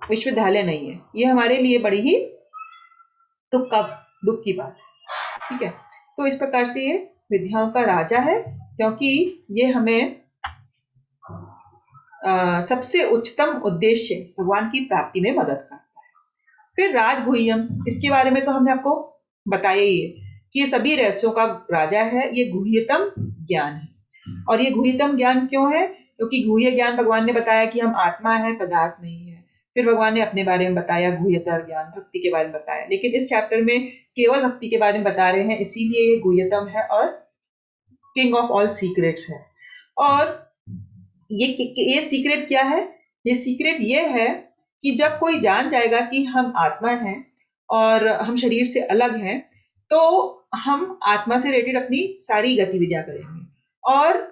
विश्वविद्यालय नहीं है। ये हमारे लिए बड़ी ही दुख की बात है। ठीक है, तो इस प्रकार से ये विद्याओं का राजा है, क्योंकि ये हमें सबसे उच्चतम उद्देश्य भगवान की प्राप्ति में मदद करता है। फिर राजगुह्यम, इसके बारे में तो हमने आपको बताया ही है कि ये सभी रहस्यों का राजा है, ये गुह्यतम ज्ञान है। और ये गुह्यतम ज्ञान क्यों है? क्योंकि गुह्य ज्ञान भगवान ने बताया कि हम आत्मा है, पदार्थ नहीं है। फिर भगवान ने अपने बारे में बताया, गुह्यतर ज्ञान, भक्ति के बारे में बताया। लेकिन इस चैप्टर में केवल भक्ति के बारे में बता रहे हैं, इसीलिए ये गुह्यतम है और किंग ऑफ ऑल सीक्रेट्स है। और ये सीक्रेट क्या है? ये सीक्रेट ये है कि जब कोई जान जाएगा कि हम आत्मा हैं और हम शरीर से अलग हैं, तो हम आत्मा से रिलेटेड अपनी सारी गतिविधियां करेंगे। और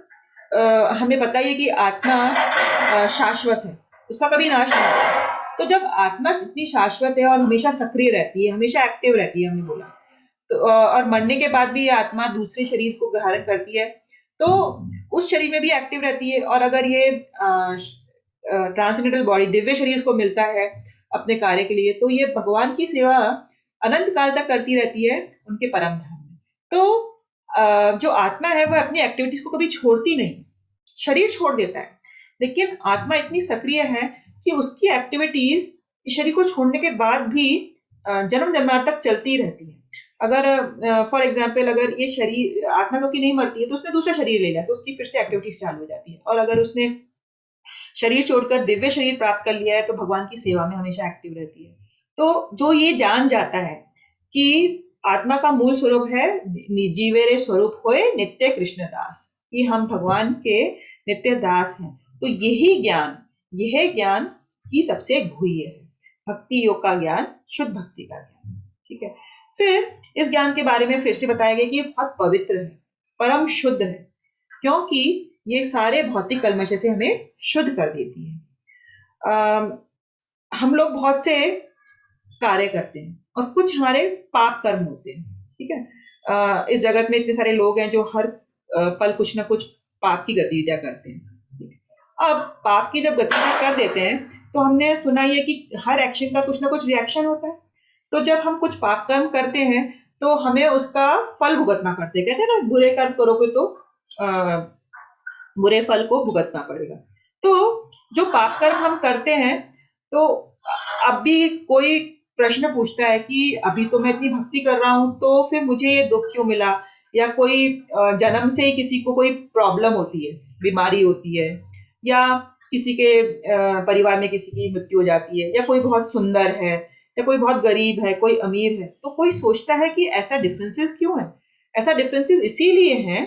हमें पता ही है कि आत्मा शाश्वत है, उसका कभी नाश नहीं होता। तो जब आत्मा इतनी शाश्वत है और हमेशा सक्रिय रहती है, हमेशा एक्टिव रहती है, हमने बोला, तो और मरने के बाद भी ये आत्मा दूसरे शरीर को धारण करती है, तो उस शरीर में भी एक्टिव रहती है। और अगर ये ट्रांसेंडेंटल बॉडी, दिव्य शरीर को मिलता है अपने कार्य के लिए, तो ये भगवान की सेवा अनंत काल तक करती रहती है उनके परम धाम में। तो जो आत्मा है वह अपनी एक्टिविटीज को कभी छोड़ती नहीं, शरीर छोड़ देता है, लेकिन आत्मा इतनी सक्रिय है कि उसकी एक्टिविटीज शरीर को छोड़ने के बाद भी जन्म जन्मांतर तक चलती रहती है। अगर फॉर एग्जाम्पल, अगर ये शरीर, आत्मा क्योंकि नहीं मरती है, तो उसने दूसरा शरीर ले लिया, तो उसकी फिर से एक्टिविटीज चालू हो जाती है। और अगर उसने शरीर छोड़कर दिव्य शरीर प्राप्त कर लिया है, तो भगवान की सेवा में हमेशा एक्टिव रहती है। तो जो ये जान जाता है कि आत्मा का मूल स्वरूप है जीवेरे स्वरूप होए नित्य कृष्ण दास, कि हम भगवान के नित्य दास हैं, तो यह ज्ञान ही सबसे गुह्य है, भक्ति योग का ज्ञान, शुद्ध भक्ति का ज्ञान। ठीक है। फिर इस ज्ञान के बारे में फिर से बताया गया कि ये बहुत पवित्र है, परम शुद्ध है, क्योंकि ये सारे भौतिक कलमश से हमें शुद्ध कर देती है। हम लोग बहुत से कार्य करते हैं और कुछ हमारे पाप कर्म होते हैं। ठीक है। इस जगत में इतने सारे लोग हैं जो हर पल कुछ ना कुछ पाप की गतिविधियां करते हैं। अब पाप की जब गतिविधियां कर देते हैं, तो हमने सुना ही है कि हर एक्शन का कुछ ना कुछ रिएक्शन होता है। तो जब हम कुछ पाप कर्म करते हैं, तो हमें उसका फल भुगतना पड़ता है। कहते हैं ना, बुरे कर्म करोगे तो बुरे फल को भुगतना पड़ेगा। तो जो पाप कर्म हम करते हैं, तो अब भी कोई प्रश्न पूछता है कि अभी तो मैं इतनी भक्ति कर रहा हूं, तो फिर मुझे ये दुख क्यों मिला? या कोई जन्म से ही किसी को कोई प्रॉब्लम होती है, बीमारी होती है, या किसी के परिवार में किसी की मृत्यु हो जाती है, या कोई बहुत सुंदर है, या कोई बहुत गरीब है, कोई अमीर है, तो कोई सोचता है कि ऐसा डिफरेंसेस क्यों है? ऐसा डिफरेंसेस इसीलिए है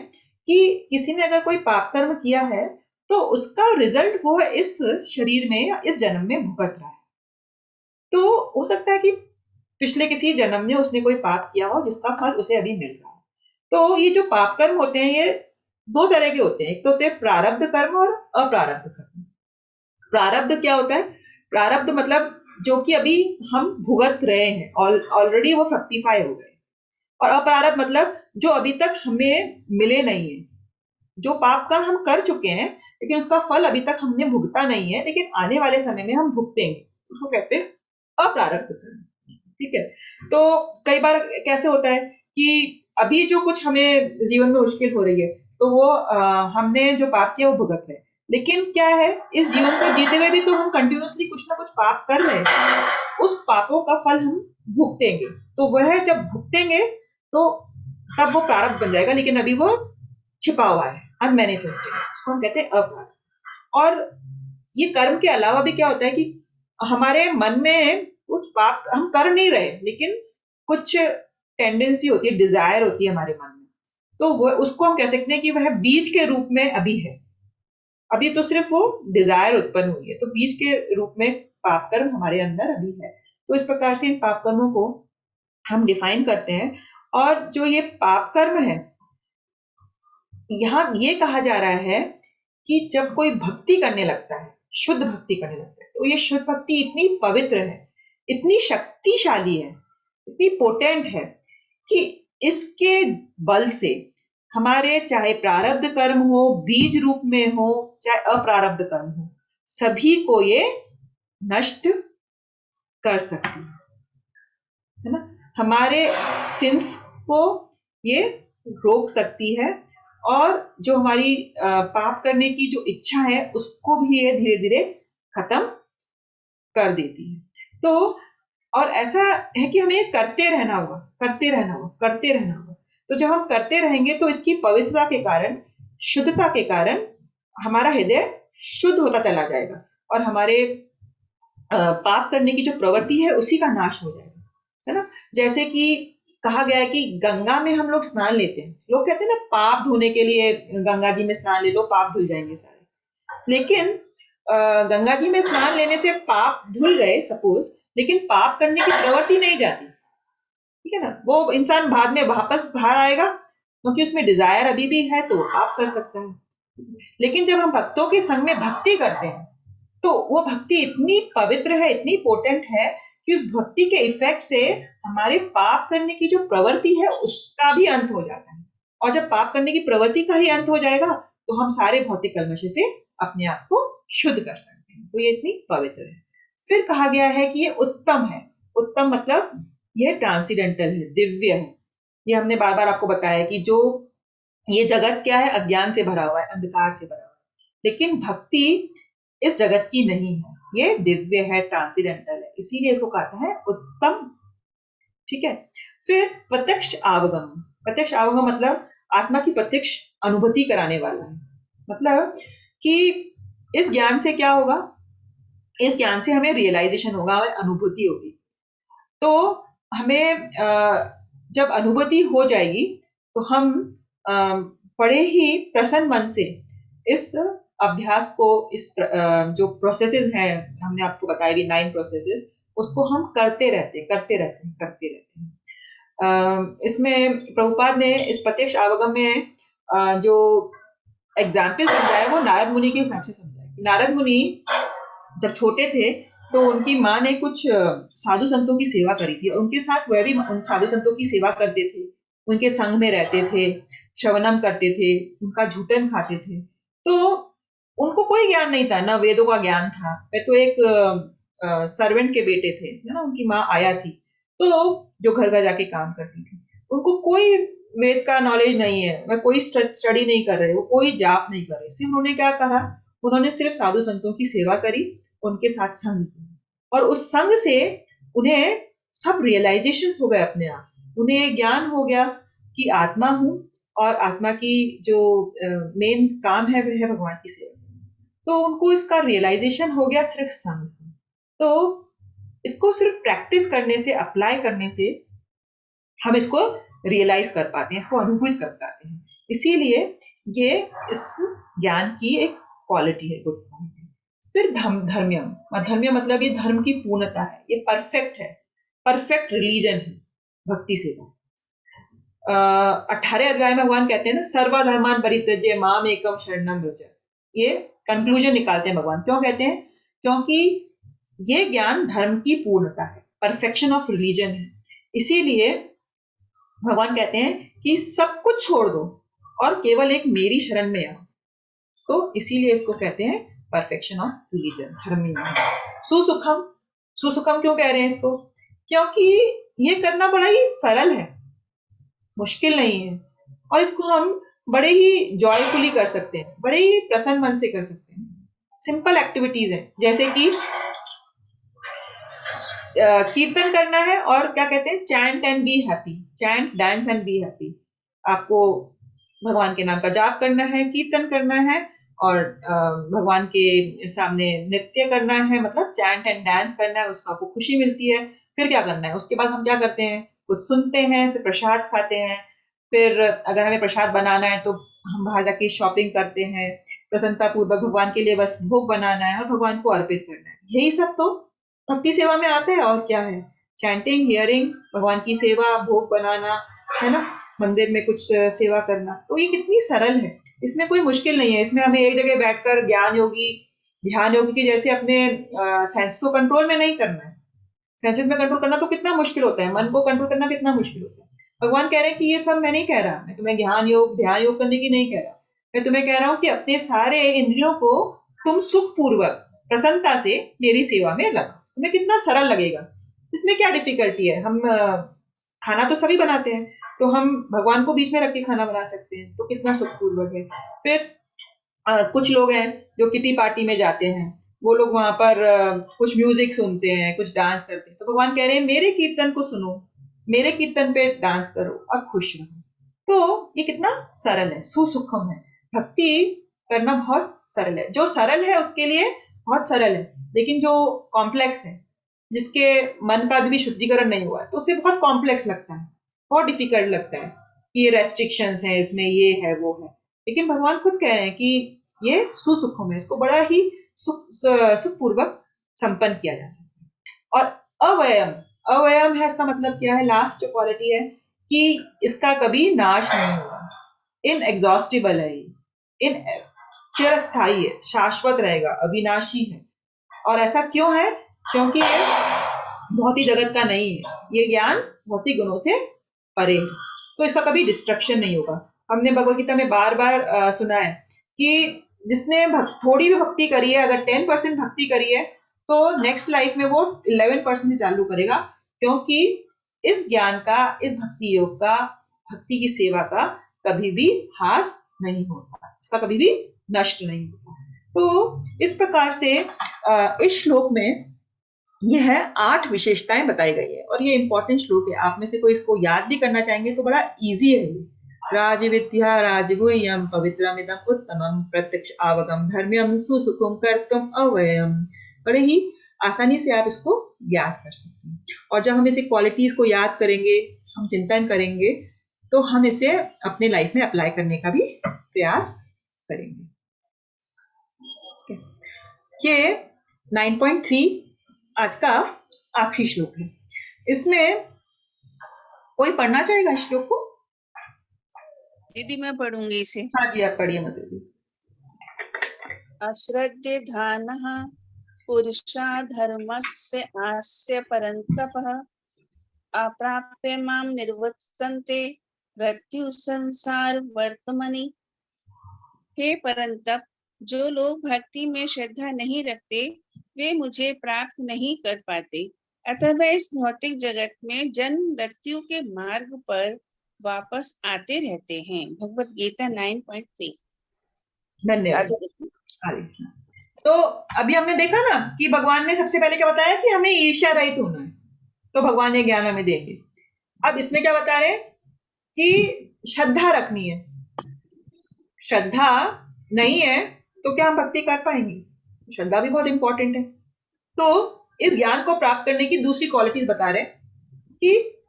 कि किसी ने अगर कोई पाप कर्म किया है, तो उसका रिजल्ट वो इस शरीर में या इस जन्म में भुगत रहा है। तो हो सकता है कि पिछले किसी जन्म में उसने कोई पाप किया हो, जिसका फल उसे अभी मिल रहा है। तो ये जो पाप कर्म होते हैं, ये दो तरह के होते हैं। एक तो होते हैं प्रारब्ध कर्म और अप्रारब्ध कर्म। प्रारब्ध क्या होता है? प्रारब्ध मतलब जो कि अभी हम भुगत रहे हैं, ऑलरेडी वो फ्रक्टिफाई हो गए। और अप्रारब्ध मतलब जो अभी तक हमें मिले नहीं है, जो पाप कर्म हम कर चुके हैं, लेकिन उसका फल अभी तक हमने भुगता नहीं है, लेकिन आने वाले समय में हम भुगतेंगे, उसको कहते हैं अप्रारब्ध कर्म। ठीक है। तो कई बार कैसे होता है कि अभी जो कुछ हमें जीवन में मुश्किल हो रही है, तो वो हमने जो पाप किया वो भुगत रहे हैं। लेकिन क्या है, इस जीवन को जीते हुए भी तो हम कंटिन्यूअसली कुछ ना कुछ पाप कर रहे हैं, उस पापों का फल हम भुगतेंगे। तो वह जब भुगतेंगे, तो तब वो प्रारब्ध बन जाएगा, लेकिन अभी वो छिपा हुआ है, अनमैनिफेस्टेड, उसको हम कहते हैं अप्रारब्ध। और ये कर्म के अलावा भी क्या होता है कि हमारे मन में कुछ पाप हम कर नहीं रहे, लेकिन कुछ टेंडेंसी होती है, डिजायर होती है हमारे मन में, तो वो उसको हम कह सकते हैं कि वह बीज के रूप में अभी है। अभी तो सिर्फ वो डिजायर उत्पन्न हुई है, तो बीज के रूप में पाप कर्म हमारे अंदर अभी है। तो इस प्रकार से इन पाप कर्मों को हम डिफाइन करते हैं। और जो ये पाप कर्म है, यहाँ ये कहा जा रहा है कि जब कोई भक्ति करने लगता है, शुद्ध भक्ति करने लगता है, तो ये शुद्ध भक्ति इतनी पवित्र है, इतनी शक्तिशाली है, इतनी पोटेंट है कि इसके बल से हमारे चाहे प्रारब्ध कर्म हो, बीज रूप में हो, चाहे अप्रारब्ध कर्म हो, सभी को ये नष्ट कर सकती है ना। हमारे सिंस को ये रोक सकती है, और जो हमारी पाप करने की जो इच्छा है, उसको भी ये धीरे धीरे खत्म कर देती है। तो और ऐसा है कि हमें करते रहना होगा, करते रहना होगा, करते रहना होगा। तो जब हम करते रहेंगे तो इसकी पवित्रता के कारण, शुद्धता के कारण हमारा हृदय शुद्ध होता चला जाएगा और हमारे पाप करने की जो प्रवृत्ति है उसी का नाश हो जाएगा, है ना। जैसे कि कहा गया है कि गंगा में हम लोग स्नान लेते हैं, लोग कहते हैं ना पाप धोने के लिए गंगा जी में स्नान ले लो, पाप धुल जाएंगे सारे। लेकिन गंगा जी में स्नान लेने से पाप धुल गए सपोज, लेकिन पाप करने की प्रवृत्ति नहीं जाती, ठीक है ना। वो इंसान बाद में वापस बाहर आएगा क्योंकि उसमें डिजायर अभी भी है तो पाप कर सकता है। लेकिन जब हम भक्तों के संग में भक्ति करते हैं तो वो भक्ति इतनी पवित्र है, इतनी पोटेंट है कि उस भक्ति के इफेक्ट से हमारे पाप करने की जो प्रवृत्ति है उसका भी अंत हो जाता है। और जब पाप करने की प्रवृत्ति का ही अंत हो जाएगा तो हम सारे भौतिक कलमशे से अपने आप को शुद्ध कर सकते हैं। तो ये इतनी पवित्र है। फिर कहा गया है कि ये उत्तम है। उत्तम मतलब यह ट्रांसीडेंटल है, दिव्य है। ये हमने बार बार आपको बताया कि जो ये जगत क्या है, अज्ञान से भरा हुआ है, अंधकार से भरा हुआ है, लेकिन भक्ति इस जगत की नहीं है, ये दिव्य है, ट्रांसीडेंटल है, इसीलिए इसको कहते हैं उत्तम, ठीक है। फिर प्रत्यक्ष आवागम। प्रत्यक्ष आवागम मतलब आत्मा की प्रत्यक्ष अनुभूति कराने वाला है। मतलब कि इस ज्ञान से क्या होगा, इस ज्ञान से हमें रियलाइजेशन होगा, हमें अनुभूति होगी। तो हमें जब अनुभूति हो जाएगी तो हम बड़े ही प्रसन्न मन से इस अभ्यास को, इस जो प्रोसेसेस हैं हमने आपको बताया भी 9 प्रोसेसेस, उसको हम करते रहते हैं। इसमें प्रभुपाद ने इस प्रत्यक्ष आवागम में जो एग्जाम्पल समझाया वो नारद मुनि के हिसाब से समझाया। नारद मुनि जब छोटे थे तो उनकी माँ ने कुछ साधु संतों की सेवा करी थी और उनके साथ वह भी उन साधु संतों की सेवा करते थे, उनके संग में रहते थे, श्रवणम करते थे, उनका झूठन खाते थे। तो उनको कोई ज्ञान नहीं था, ना वेदों का ज्ञान था। वे तो एक सर्वेंट के बेटे थे, है ना। उनकी माँ आया थी तो जो घर घर जाके काम करती थी, उनको कोई वेद का नॉलेज नहीं है, वह कोई स्टडी नहीं कर रहे, वो कोई जाप नहीं कर रहे। सिर्फ उन्होंने क्या करा, उन्होंने सिर्फ साधु संतों की सेवा करी, उनके साथ संग किया और उस संग से उन्हें सब रियलाइजेशन हो गए अपने आप। उन्हें ज्ञान हो गया कि आत्मा हूं और आत्मा की जो मेन काम है वह है भगवान की सेवा। तो उनको इसका रियलाइजेशन हो गया सिर्फ संग से। तो इसको सिर्फ प्रैक्टिस करने से, अप्लाई करने से हम इसको रियलाइज कर पाते हैं, इसको अनुभूत कर पाते हैं। इसीलिए ये इस ज्ञान की एक क्वालिटी है, गुड क्वालिटी। फिर धर्म्यम। धर्म्य मतलब ये धर्म की पूर्णता है, ये परफेक्ट है, परफेक्ट रिलीजन है भक्ति सेवा। 18 अध्याय में भगवान कहते हैं ना, सर्वधर्मान परित्यज्य माम एकम शरणम व्रज। ये कंक्लूजन निकालते हैं भगवान। क्यों कहते हैं? क्योंकि ये ज्ञान धर्म की पूर्णता है, परफेक्शन ऑफ रिलीजन है। इसीलिए भगवान कहते हैं कि सब कुछ छोड़ दो और केवल एक मेरी शरण में आओ। तो इसीलिए इसको कहते हैं परफेक्शन ऑफ रिलीजन, धर्म। सुसुखम। सुसुखम क्यों कह रहे हैं इसको? क्योंकि ये करना बड़ा ही सरल है, मुश्किल नहीं है, और इसको हम बड़े ही जॉयफुली कर सकते हैं, बड़े ही प्रसन्न मन से कर सकते हैं। सिंपल एक्टिविटीज है, जैसे कि कीर्तन करना है और क्या कहते हैं, chant and be happy, chant, dance and be happy. आपको भगवान के नाम का जाप करना है, कीर्तन करना है और भगवान के सामने नृत्य करना है, मतलब चैंट एंड डांस करना है, उसको आपको खुशी मिलती है। फिर क्या करना है, उसके बाद हम क्या करते हैं, कुछ सुनते हैं, फिर प्रसाद खाते हैं। फिर अगर हमें प्रसाद बनाना है तो हम बाहर जाके शॉपिंग करते हैं, प्रसन्नता पूर्वक भगवान के लिए बस भोग बनाना है और भगवान को अर्पित करना है। यही सब तो भक्ति सेवा में आता है। और क्या है, चैंटिंग, हियरिंग, भगवान की सेवा, भोग बनाना, है ना, मंदिर में कुछ सेवा करना। तो ये कितनी सरल है, इसमें कोई मुश्किल नहीं है। इसमें हमें एक जगह बैठकर ज्ञान योगी, ध्यान योगी की जैसे अपने सेंस को कंट्रोल में नहीं करना है। सेंसेस में कंट्रोल करना तो कितना मुश्किल होता है, मन को कंट्रोल करना कितना मुश्किल होता है। भगवान कह रहे हैं कि ये सब मैं नहीं कह रहा, मैं तुम्हें ज्ञान योग, ध्यान योग करने की नहीं कह रहा। मैं तुम्हें कह रहा हूँ कि अपने सारे इंद्रियों को तुम सुखपूर्वक, प्रसन्नता से मेरी सेवा में लगाओ। तुम्हें कितना सरल लगेगा, इसमें क्या डिफिकल्टी है। हम खाना तो सभी बनाते हैं, तो हम भगवान को बीच में रख के खाना बना सकते हैं, तो कितना सुखपूर्वक है। फिर कुछ लोग हैं जो किटी पार्टी में जाते हैं, वो लोग वहां पर कुछ म्यूजिक सुनते हैं, कुछ डांस करते हैं, तो भगवान कह रहे हैं मेरे कीर्तन को सुनो, मेरे कीर्तन पे डांस करो और खुश रहो। तो ये कितना सरल है, सुसूक्ष्म है। भक्ति करना बहुत सरल है। जो सरल है उसके लिए बहुत सरल है, लेकिन जो कॉम्प्लेक्स है, जिसके मन का अभी भी शुद्धिकरण नहीं हुआ है, तो उसे बहुत कॉम्प्लेक्स लगता है, बहुत डिफिकल्ट लगता है कि ये रेस्ट्रिक्शंस हैं इसमें, ये है वो है। लेकिन भगवान खुद कह रहे हैं कि ये सुसूक्ष्म है, इसको बड़ा ही सुखपूर्वक संपन्न किया जा सकता है। और अवयम, अवयम है इसका मतलब क्या है, लास्ट जो क्वालिटी है कि इसका कभी नाश नहीं होगा, इनएग्जॉस्टिबल है ये, इन चिरस्थायी है, शाश्वत रहेगा, अविनाशी है। और ऐसा क्यों है? क्योंकि ये भौतिक जगत का नहीं है, ये ज्ञान भौतिक गुणों से परे है, तो इसका कभी डिस्ट्रक्शन नहीं होगा। हमने भगवत गीता में बार बार सुना है कि जिसने थोड़ी भी भक्ति करी है, अगर 10% भक्ति करी है, तो नेक्स्ट लाइफ में वो 11% से चालू करेगा, क्योंकि इस ज्ञान का, इस भक्ति योग का, भक्ति की सेवा का कभी भी ह्रास नहीं होता, इसका कभी भी नष्ट नहीं होता। तो इस प्रकार से इस श्लोक में यह 8 विशेषताएं बताई गई है, और ये इंपॉर्टेंट श्लोक है। आप में से कोई इसको याद भी करना चाहेंगे तो बड़ा इजी है ये। राजविद्या राजगुह्यम पवित्रमिदम उत्तमम प्रत्यक्ष आवगम धर्म्यम सुसुखम कर्तुम अव्ययम। बड़े ही आसानी से आप इसको याद कर सकते हैं, और जब हम इसे क्वालिटीज को याद करेंगे, हम चिंतन करेंगे, तो हम इसे अपने लाइफ में अप्लाई करने का भी प्रयास करेंगे। ये 9.3 आज का आखिरी श्लोक है। इसमें कोई पढ़ना चाहेगा इस श्लोक को? दीदी मैं पढ़ूंगी इसे। हाँ जी, आप पढ़िए मधुर जी। अश्रद्धे धानः पुरुषा धर्मस्य आस्य परन्तपः अप्राप्य मां निर्वर्तन्ते मृत्यु संसार वर्तमनि। हे परंतप, जो लोग भक्ति में श्रद्धा नहीं रखते वे मुझे प्राप्त नहीं कर पाते, अतः वे इस भौतिक जगत में जन्म मृत्यु के मार्ग पर वापस आते रहते हैं। भगवत गीता 9.3। धन्यवाद। तो अभी हमने देखा ना कि भगवान ने सबसे पहले क्या बताया कि हमें ईर्ष्या रहित होना है, तो भगवान ये ज्ञान हमें देंगे। अब इसमें क्या बता रहे हैं कि श्रद्धा रखनी है। श्रद्धा नहीं है तो क्या हम भक्ति कर पाएंगे? श्रद्धा भी बहुत इंपॉर्टेंट है। तो इस ज्ञान को प्राप्त करने की दूसरी क्वालिटीज बता रहे हैं कि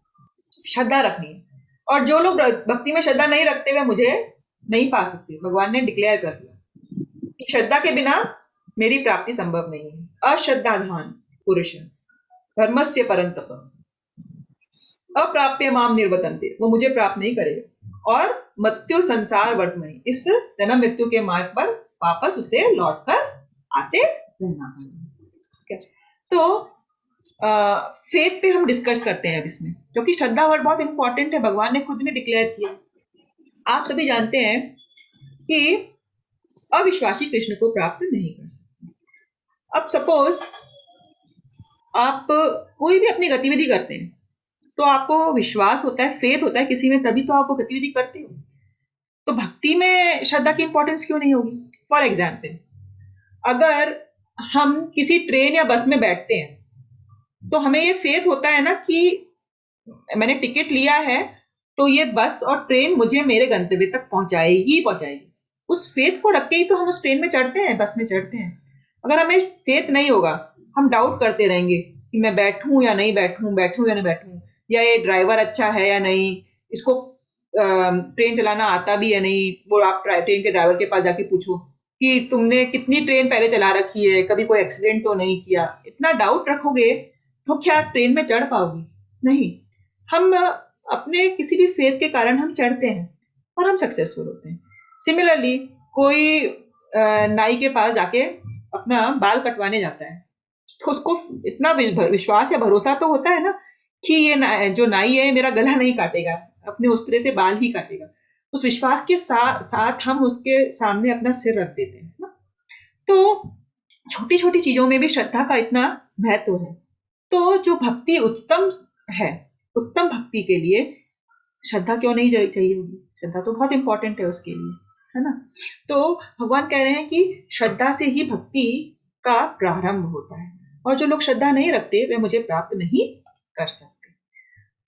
श्रद्धा रखनी है, और जो लोग भक्ति में श्रद्धा नहीं रखते वे मुझे नहीं पा सकते। भगवान ने डिक्लेयर कर दिया कि श्रद्धा के बिना मेरी प्राप्ति संभव नहीं है। अश्रद्धाधान पुरुष धर्मस्य परंतप अप्राप्य माम निर्वतन्ते, वो मुझे प्राप्त नहीं करेगा, और मृत्यु संसार वर्तमनि, इस जन्म मृत्यु के मार्ग पर वापस उसे लौटकर आते रहना है। तो फेथ पे हम डिस्कस करते हैं अब इसमें, क्योंकि श्रद्धा वर्ड बहुत इंपॉर्टेंट है, भगवान ने खुद ने डिक्लेयर किया। आप सभी जानते हैं कि अविश्वासी कृष्ण को प्राप्त नहीं कर सकते। अब सपोज आप कोई भी अपनी गतिविधि करते हैं तो आपको विश्वास होता है, फेथ होता है किसी में, तभी तो आप वो गतिविधि करते हो। तो भक्ति में श्रद्धा की इंपॉर्टेंस क्यों नहीं होगी? फॉर एग्जाम्पल, अगर हम किसी ट्रेन या बस में बैठते हैं तो हमें ये फेथ होता है ना कि मैंने टिकट लिया है तो ये बस और ट्रेन मुझे मेरे गंतव्य तक पहुंचाएगी। उस फेथ को रख के ही तो हम उस ट्रेन में चढ़ते हैं, बस में चढ़ते हैं। अगर हमें फेथ नहीं होगा, हम डाउट करते रहेंगे कि मैं बैठूं या नहीं बैठूं, बैठूं या नहीं बैठूं, या ये ड्राइवर अच्छा है या नहीं, इसको ट्रेन चलाना आता भी या नहीं। वो आप ट्रेन के ड्राइवर के पास जाके पूछो कि तुमने कितनी ट्रेन पहले चला रखी है, कभी कोई एक्सीडेंट तो नहीं किया। इतना डाउट रखोगे तो क्या ट्रेन में चढ़ पाओगे? नहीं। हम अपने किसी भी फेथ के कारण हम चढ़ते हैं और हम सक्सेसफुल होते हैं। सिमिलरली कोई नाई के पास जाके अपना बाल कटवाने जाता है तो उसको इतना विश्वास या भरोसा तो होता है ना कि ये जो नाई है मेरा गला नहीं काटेगा, अपने उस्तरे से बाल ही काटेगा। उस विश्वास के साथ हम उसके सामने अपना सिर रख देते हैं ना। तो छोटी छोटी चीजों में भी श्रद्धा का इतना महत्व है। तो जो भक्ति उत्तम है, उत्तम भक्ति के लिए श्रद्धा क्यों नहीं चाहिए होगी? श्रद्धा तो बहुत इंपॉर्टेंट है उसके लिए, है ना। तो भगवान कह रहे हैं कि श्रद्धा से ही भक्ति का प्रारंभ होता है, और जो लोग श्रद्धा नहीं रखते वे मुझे प्राप्त नहीं कर सकते।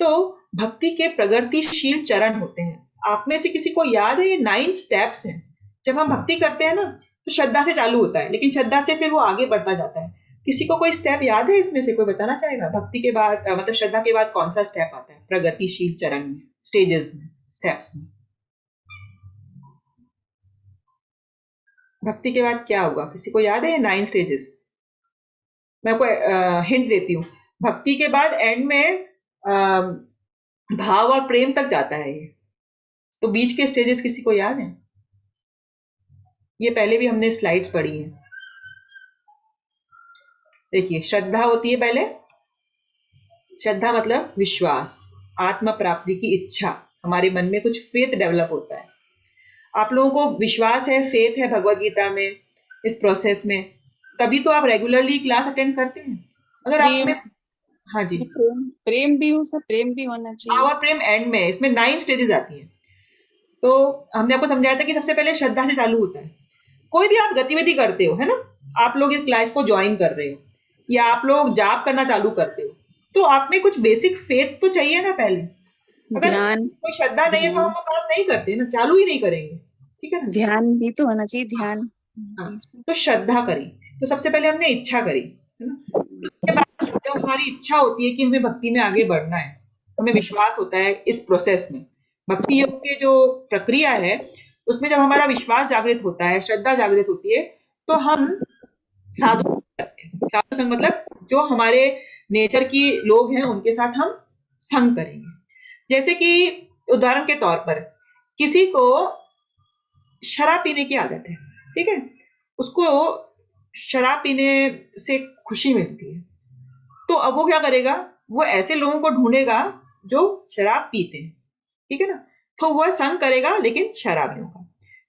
तो भक्ति के प्रगतिशील चरण होते हैं। आप में से किसी को याद है ये 9 स्टेप्स हैं? जब हम भक्ति करते हैं ना तो श्रद्धा से चालू होता है, लेकिन श्रद्धा से फिर वो आगे बढ़ता जाता है। किसी को कोई स्टेप याद है इसमें से? कोई बताना चाहेगा? भक्ति के बाद मतलब श्रद्धा के बाद कौन सा स्टेप आता है प्रगतिशील चरण में, स्टेजेस में, स्टेप्स में? भक्ति के बाद क्या होगा? किसी को याद है ये 9 स्टेजेस? मैं आपको हिंट देती हूँ। भक्ति के बाद एंड में भाव और प्रेम तक जाता है ये। तो बीच के स्टेजेस किसी को याद है? ये पहले भी हमने स्लाइड्स पढ़ी हैं। देखिए, श्रद्धा होती है पहले। श्रद्धा मतलब विश्वास, आत्म प्राप्ति की इच्छा, हमारे मन में कुछ फेथ डेवलप होता है। आप लोगों को विश्वास है, फेथ है भगवत गीता में, इस प्रोसेस में, तभी तो आप रेगुलरली क्लास अटेंड करते हैं। अगर आप में हाँ जी, प्रेम भी हो, सब प्रेम भी होना चाहिए। और प्रेम एंड में, इसमें 9 स्टेजेस आती हैं। तो हमने आपको समझाया था कि सबसे पहले श्रद्धा से चालू होता है। कोई भी आप गतिविधि करते हो, है ना, आप लोग इस क्लास को ज्वाइन कर रहे हो या आप लोग जाप करना चालू करते हो, तो आप में कुछ बेसिक फेथ तो चाहिए ना पहले। अगर कोई श्रद्धा नहीं है तो हम वो काम नहीं करते ना, चालू ही नहीं करेंगे, ठीक है ना। ध्यान भी तो होना चाहिए, ध्यान। हाँ, तो श्रद्धा करी, तो सबसे पहले हमने इच्छा करी, है ना। उसके बाद जब हमारी इच्छा होती है कि हमें भक्ति में आगे बढ़ना है, हमें विश्वास होता है इस प्रोसेस में, भक्ति योग की जो प्रक्रिया है उसमें जब हमारा विश्वास जागृत होता है, श्रद्धा जागृत होती है, तो हम साधु करते हैं। साधु संग मतलब जो हमारे नेचर की लोग हैं उनके साथ हम संग करेंगे। जैसे कि उदाहरण के तौर पर किसी को शराब पीने की आदत है, ठीक है, उसको शराब पीने से खुशी मिलती है, तो अब वो क्या करेगा, वो ऐसे लोगों को ढूंढेगा जो शराब पीते हैं, ठीक है ना, तो वह संग करेगा लेकिन शराबियों का।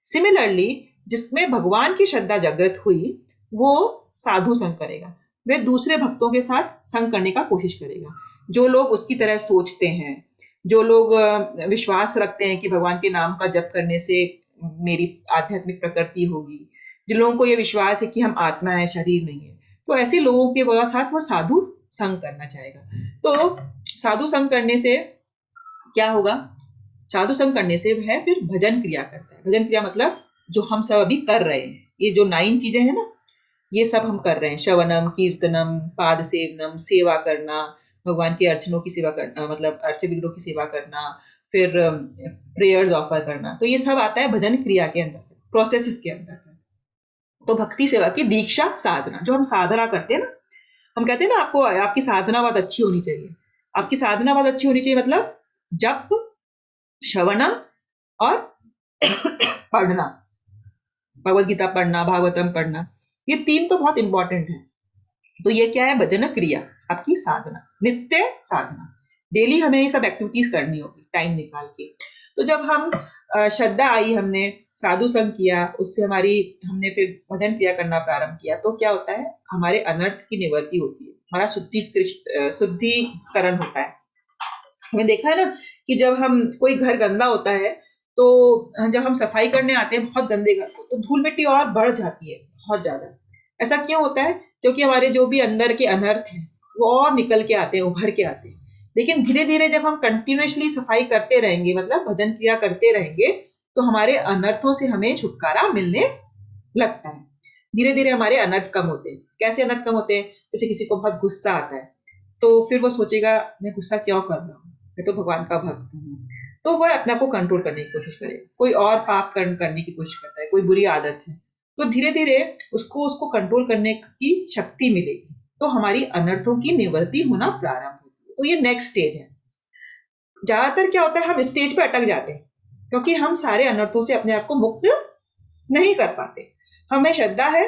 सिमिलरली जिसमें भगवान की श्रद्धा जागृत हुई वो साधु संग करेगा, वह दूसरे भक्तों के साथ संग करने का कोशिश करेगा, जो लोग उसकी तरह सोचते हैं, जो लोग विश्वास रखते हैं कि भगवान के नाम का जप करने से मेरी आध्यात्मिक प्रकृति होगी, जिन लोगों को ये विश्वास है कि हम आत्मा है, शरीर नहीं है, तो ऐसे लोगों के साथ वो साधु संग करना चाहेगा। तो साधु संग करने से क्या होगा? साधु संग करने से वह फिर भजन क्रिया करता है। भजन क्रिया मतलब जो हम सब अभी कर रहे हैं, ये जो 9 चीजें हैं ना, ये सब हम कर रहे हैं। श्रवणम, कीर्तनम, पाद सेवनम, सेवा करना, भगवान के अर्चनों की सेवा करना, मतलब अर्च विग्रहों की सेवा करना, फिर प्रेयर्स ऑफर करना, तो ये सब आता है भजन क्रिया के अंदर, प्रोसेस के अंदर। तो भक्ति सेवा की दीक्षा साधना, जो हम साधना करते हैं ना, हम कहते हैं ना आपको आपकी साधना बहुत अच्छी होनी चाहिए। आपकी साधना बहुत अच्छी होनी चाहिए मतलब जप, श्रवणम और पढ़ना, भगवत गीता पढ़ना, भागवतम पढ़ना, ये 3 तो बहुत इंपॉर्टेंट है। तो ये क्या है? भजन क्रिया, आपकी साधना, नित्य साधना, डेली हमें ये सब एक्टिविटीज करनी होगी टाइम निकाल के। तो जब हम श्रद्धा आई, हमने साधु संग किया, उससे हमने फिर भजन क्रिया करना प्रारंभ किया, तो क्या होता है? हमारे अनर्थ की निवृत्ति होती है, हमारा शुद्धिकरण होता है। हमें देखा है ना कि जब हम कोई घर गंदा होता है तो जब हम सफाई करने आते हैं बहुत गंदे घर को, तो धूल मिट्टी और बढ़ जाती है बहुत ज्यादा। ऐसा क्यों होता है? क्योंकि हमारे जो भी अंदर के अनर्थ हैं वो और निकल के आते हैं, उभर के आते हैं। लेकिन धीरे धीरे जब हम कंटिन्यूअसली सफाई करते रहेंगे, मतलब भजन क्रिया करते रहेंगे, तो हमारे अनर्थों से हमें छुटकारा मिलने लगता है। धीरे धीरे हमारे अनर्थ कम होते हैं। कैसे अनर्थ कम होते हैं? जैसे किसी को बहुत गुस्सा आता है तो फिर वो सोचेगा मैं गुस्सा क्यों कर रहा हूँ, मैं तो भगवान का भक्त हूँ, तो वह अपने आप को कंट्रोल करने की कोशिश करेगा। कोई और पाप करने की कोशिश करता है, कोई बुरी आदत है, तो धीरे धीरे उसको कंट्रोल करने की शक्ति मिलेगी, तो हमारी अनर्थों की निवृत्ति होना प्रारंभ होती है। तो ये नेक्स्ट स्टेज है। ज्यादातर क्या होता है, हम स्टेज पे अटक जाते हैं क्योंकि हम सारे अनर्थों से अपने आप को मुक्त नहीं कर पाते। हमें श्रद्धा है,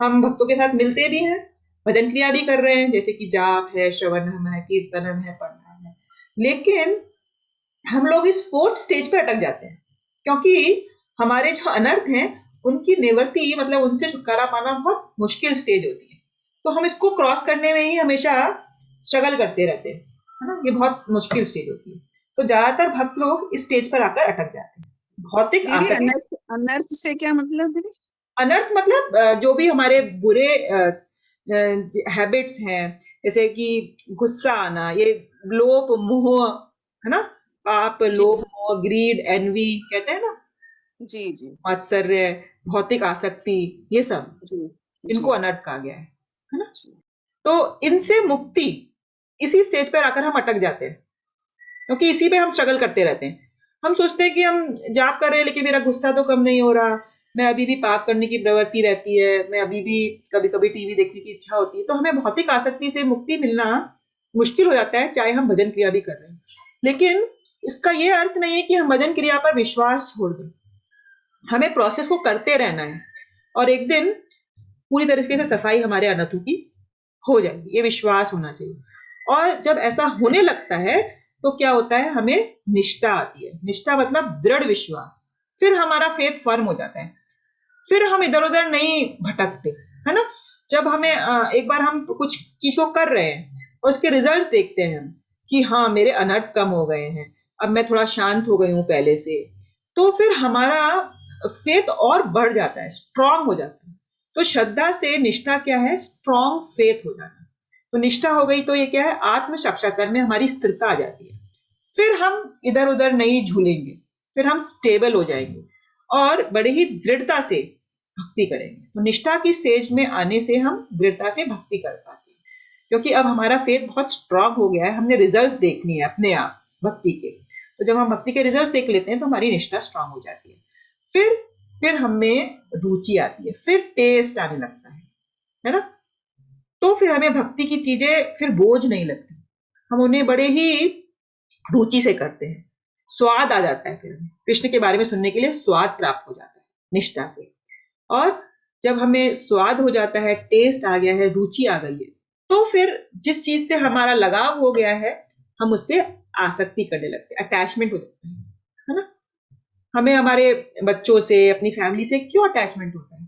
हम भक्तों के साथ मिलते भी हैं, भजन क्रिया भी कर रहे हैं, जैसे कि जाप है, श्रवणम है, कीर्तनम है, पढ़ना है, लेकिन हम लोग इस 4th स्टेज पे अटक जाते हैं क्योंकि हमारे जो अनर्थ हैं उनकी निवृत्ति, मतलब उनसे छुटकारा पाना बहुत मुश्किल स्टेज होती है। तो हम इसको क्रॉस करने में ही हमेशा स्ट्रगल करते रहते हैं, है ना, ये बहुत मुश्किल स्टेज होती है। तो ज्यादातर भक्त लोग इस स्टेज पर आकर अटक जाते हैं। भौतिक आसक्ति। अनर्थ से क्या मतलब दीदी? अनर्थ मतलब जो भी हमारे बुरे हैबिट्स हैं, जैसे कि गुस्सा आना, ये लोभ मोह, है ना, पाप जी लोभ मोह ग्रीड एनवी कहते हैं ना, जी जी मात्सर्य, भौतिक आसक्ति, ये सब जी इनको जी अनर्थ कहा गया है ना। जी तो इनसे मुक्ति इसी स्टेज पर आकर हम अटक जाते हैं, क्योंकि इसी पे हम स्ट्रगल करते रहते हैं। हम सोचते हैं कि हम जाप कर रहे हैं लेकिन मेरा गुस्सा तो कम नहीं हो रहा, मैं अभी भी पाप करने की प्रवृत्ति रहती है, मैं अभी भी कभी कभी टीवी देखने की इच्छा होती है। तो हमें भौतिक आसक्ति से मुक्ति मिलना मुश्किल हो जाता है, चाहे हम भजन क्रिया भी कर रहे हैं। लेकिन इसका यह अर्थ नहीं है कि हम भजन क्रिया पर विश्वास छोड़ दें। हमें प्रोसेस को करते रहना है और एक दिन पूरी तरीके से सफाई हमारे अनर्थों की हो जाएगी, ये विश्वास होना चाहिए। और जब ऐसा होने लगता है तो क्या होता है, हमें निष्ठा आती है। निष्ठा मतलब दृढ़ विश्वास। फिर हमारा फेथ फर्म हो जाता है, फिर हम इधर उधर नहीं भटकते, है ना। जब हमें एक बार हम कुछ चीज को कर रहे हैं और उसके रिजल्ट्स देखते हैं कि हाँ मेरे अनर्थ कम हो गए हैं, अब मैं थोड़ा शांत हो गई हूँ पहले से, तो फिर हमारा फेथ और बढ़ जाता है, स्ट्रांग हो जाता है। तो श्रद्धा से निष्ठा क्या है, स्ट्रांग फेथ हो जाना। तो निष्ठा हो गई तो ये क्या है, आत्म साक्षात्कार में हमारी स्थिरता आ जाती है। फिर हम इधर उधर नहीं झूलेंगे, फिर हम स्टेबल हो जाएंगे और बड़े ही दृढ़ता से भक्ति करेंगे। तो निष्ठा की स्टेज में आने से हम दृढ़ता से भक्ति कर पाते हैं, क्योंकि अब हमारा फेथ बहुत स्ट्रांग हो गया है, हमने रिजल्ट्स देखनी है अपने आप भक्ति के। तो जब हम भक्ति के रिजल्ट्स देख लेते हैं तो हमारी निष्ठा स्ट्रांग हो जाती है। फिर फिर हमें रुचि आती है, फिर टेस्ट आने लगता है ना। तो फिर हमें भक्ति की चीजें फिर बोझ नहीं लगती, हम उन्हें बड़े ही रुचि से करते हैं। स्वाद आ जाता है, फिर हमें कृष्ण के बारे में सुनने के लिए स्वाद प्राप्त हो जाता है निष्ठा से। और जब हमें स्वाद हो जाता है, टेस्ट आ गया है, रुचि आ गई है, तो फिर जिस चीज से हमारा लगाव हो गया है हम उससे आसक्ति करने लगते हैं, अटैचमेंट हो जाता है ना। हमें हमारे बच्चों से, अपनी फैमिली से क्यों अटैचमेंट होता है,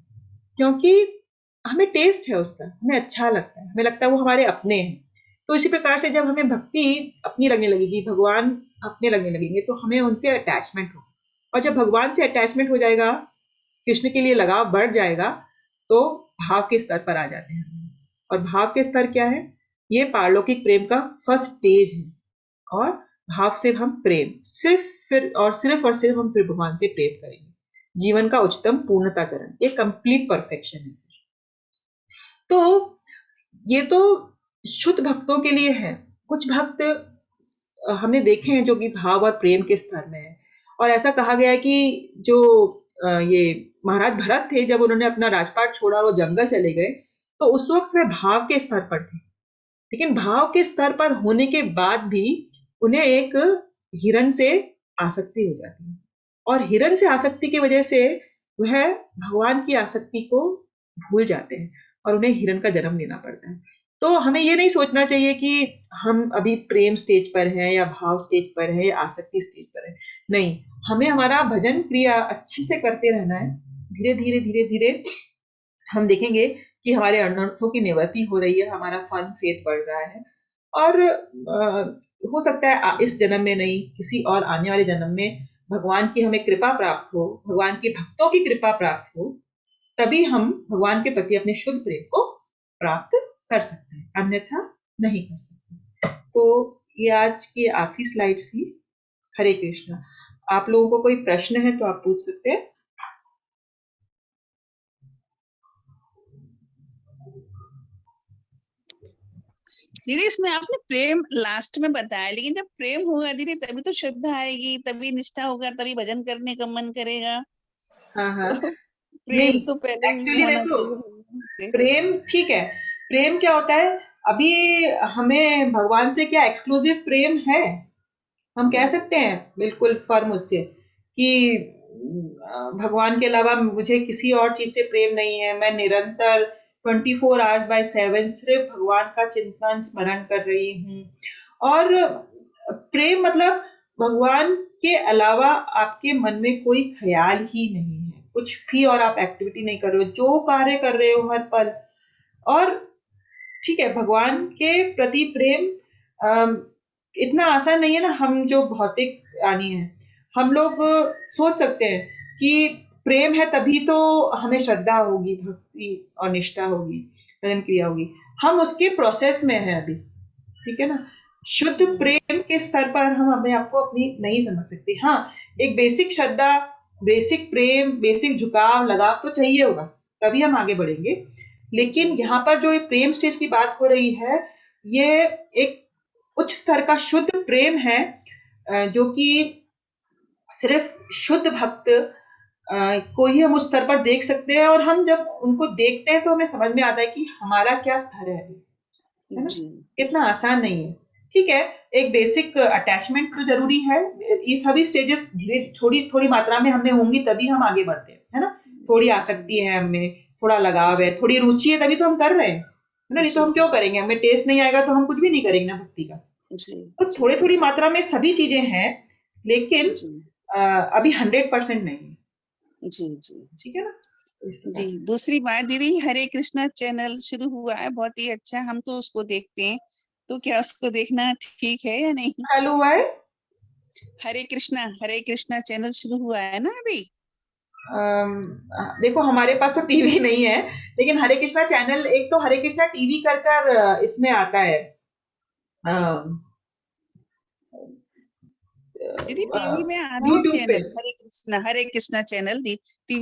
क्योंकि हमें टेस्ट है उसका, हमें अच्छा लगता है, हमें लगता है वो हमारे अपने हैं। तो इसी प्रकार से जब हमें भक्ति अपनी लगने लगेगी, भगवान अपने लगने लगेंगे, तो हमें उनसे अटैचमेंट हो। और जब भगवान से अटैचमेंट हो जाएगा, कृष्ण के लिए लगाव बढ़ जाएगा, तो भाव के स्तर पर आ जाते हैं। और भाव के स्तर क्या है, ये पारलौकिक प्रेम का फर्स्ट स्टेज है। और भाव से हम प्रेम सिर्फ हम फिर भगवान से प्रेम करेंगे। जीवन का उच्चतम पूर्णता चरण, ये कंप्लीट परफेक्शन है। तो ये तो शुद्ध भक्तों के लिए है। कुछ भक्त हमने देखे हैं जो कि भाव और प्रेम के स्तर में है। और ऐसा कहा गया है कि जो ये महाराज भरत थे, जब उन्होंने अपना राजपाट छोड़ा और वो जंगल चले गए, तो उस वक्त वे भाव के स्तर पर थे। लेकिन भाव के स्तर पर होने के बाद भी उन्हें एक हिरण से आसक्ति हो जाती है, और हिरण से आसक्ति की वजह से वह भगवान की आसक्ति को भूल जाते हैं और उन्हें हिरण का जन्म लेना पड़ता है। तो हमें ये नहीं सोचना चाहिए कि हम अभी प्रेम स्टेज पर हैं या भाव स्टेज पर है या आसक्ति स्टेज पर है। नहीं, हमें हमारा भजन क्रिया अच्छे से करते रहना है। धीरे धीरे धीरे धीरे हम देखेंगे कि हमारे अनर्थों की निवृत्ति हो रही है, हमारा फन फेथ बढ़ रहा है। और हो सकता है इस जन्म में नहीं, किसी और आने वाले जन्म में भगवान की हमें कृपा प्राप्त हो, भगवान के भक्तों की कृपा प्राप्त हो, तभी हम भगवान के प्रति अपने शुद्ध प्रेम को प्राप्त कर सकते हैं, अन्यथा नहीं कर सकते। तो ये आज की आखिरी स्लाइड्स थी। हरे कृष्णा। आप लोगों को कोई प्रश्न है तो आप पूछ सकते हैं। दीदी इसमें आपने प्रेम लास्ट में बताया, लेकिन जब प्रेम होगा दीदी तभी तो श्रद्धा आएगी, तभी निष्ठा होगा, तभी भजन करने का मन करेगा। हाँ हाँ, तो नहीं प्रेम तो पहले ही एक्चुअली होना देखो, चाहिए भगवान से। प्रेम ठीक है। प्रेम क्या होता है, अभी हमें भगवान से क्या एक्सक्लूसिव प्रेम है, हम कह सकते हैं बिल्कुल फर्म उससे कि भगवान के अलावा मुझे किसी और चीज से प्रेम नहीं है। मैं निरंतर 24 hours by 7 सिर्फ भगवान का चिंतन स्मरण कर रही हूँ। और प्रेम मतलब भगवान के अलावा आपके मन में कोई ख्याल ही नहीं है, कुछ भी और आप एक्टिविटी नहीं कर रहे हो, जो कार्य कर रहे हो हर पल। और ठीक है, भगवान के प्रति प्रेम इतना आसान नहीं है ना। हम जो भौतिक प्राणी हैं, हम लोग सोच सकते हैं कि प्रेम है तभी तो हमें श्रद्धा होगी, भक्ति और निष्ठा होगी, भजन क्रिया होगी। हम उसके प्रोसेस में हैं अभी, ठीक है ना। शुद्ध प्रेम के स्तर पर हम अपने आप को अपनी नहीं समझ सकते। हाँ, एक बेसिक श्रद्धा, बेसिक प्रेम, बेसिक झुकाव लगाव तो चाहिए होगा, तभी हम आगे बढ़ेंगे। लेकिन यहाँ पर जो ये प्रेम स्टेज की बात हो रही है, ये एक उच्च स्तर का शुद्ध प्रेम है, जो कि सिर्फ शुद्ध भक्त को ही हम उस स्तर पर देख सकते हैं। और हम जब उनको देखते हैं तो हमें समझ में आता है कि हमारा क्या स्तर है अभी, है ना। जी इतना आसान नहीं है, ठीक है। एक बेसिक अटैचमेंट तो जरूरी है। ये सभी स्टेजेस धीरे थोड़ी थोड़ी मात्रा में हमें होंगी, तभी हम आगे बढ़ते हैं, है ना। थोड़ी आसक्ति है हमें, थोड़ा लगाव है, थोड़ी रुचि है, तभी तो हम कर रहे हैं, है ना। नहीं तो हम क्यों करेंगे, हमें टेस्ट नहीं आएगा तो हम कुछ भी नहीं करेंगे ना भक्ति का। तो थोड़ी थोड़ी मात्रा में सभी चीजें हैं, लेकिन अभी 100% नहीं है, जी जी ठीक है ना। तो इस प्रकार जी। से। दूसरी बात दीदी, हरे कृष्णा चैनल शुरू हुआ है, बहुत ही अच्छा, हम तो उसको देखते हैं, तो क्या उसको देखना ठीक है या नहीं? चालू हुआ है। हरे कृष्णा चैनल शुरू हुआ है ना अभी। देखो हमारे पास तो टीवी नहीं है, लेकिन हरे कृष्णा चैनल, एक तो हरे कृष्णा टीवी कर इसमें आता है, दीदी टीवी में आ रहा है यूट्यूब पे। चैनल, हरे कृष्णा चैनल टीवी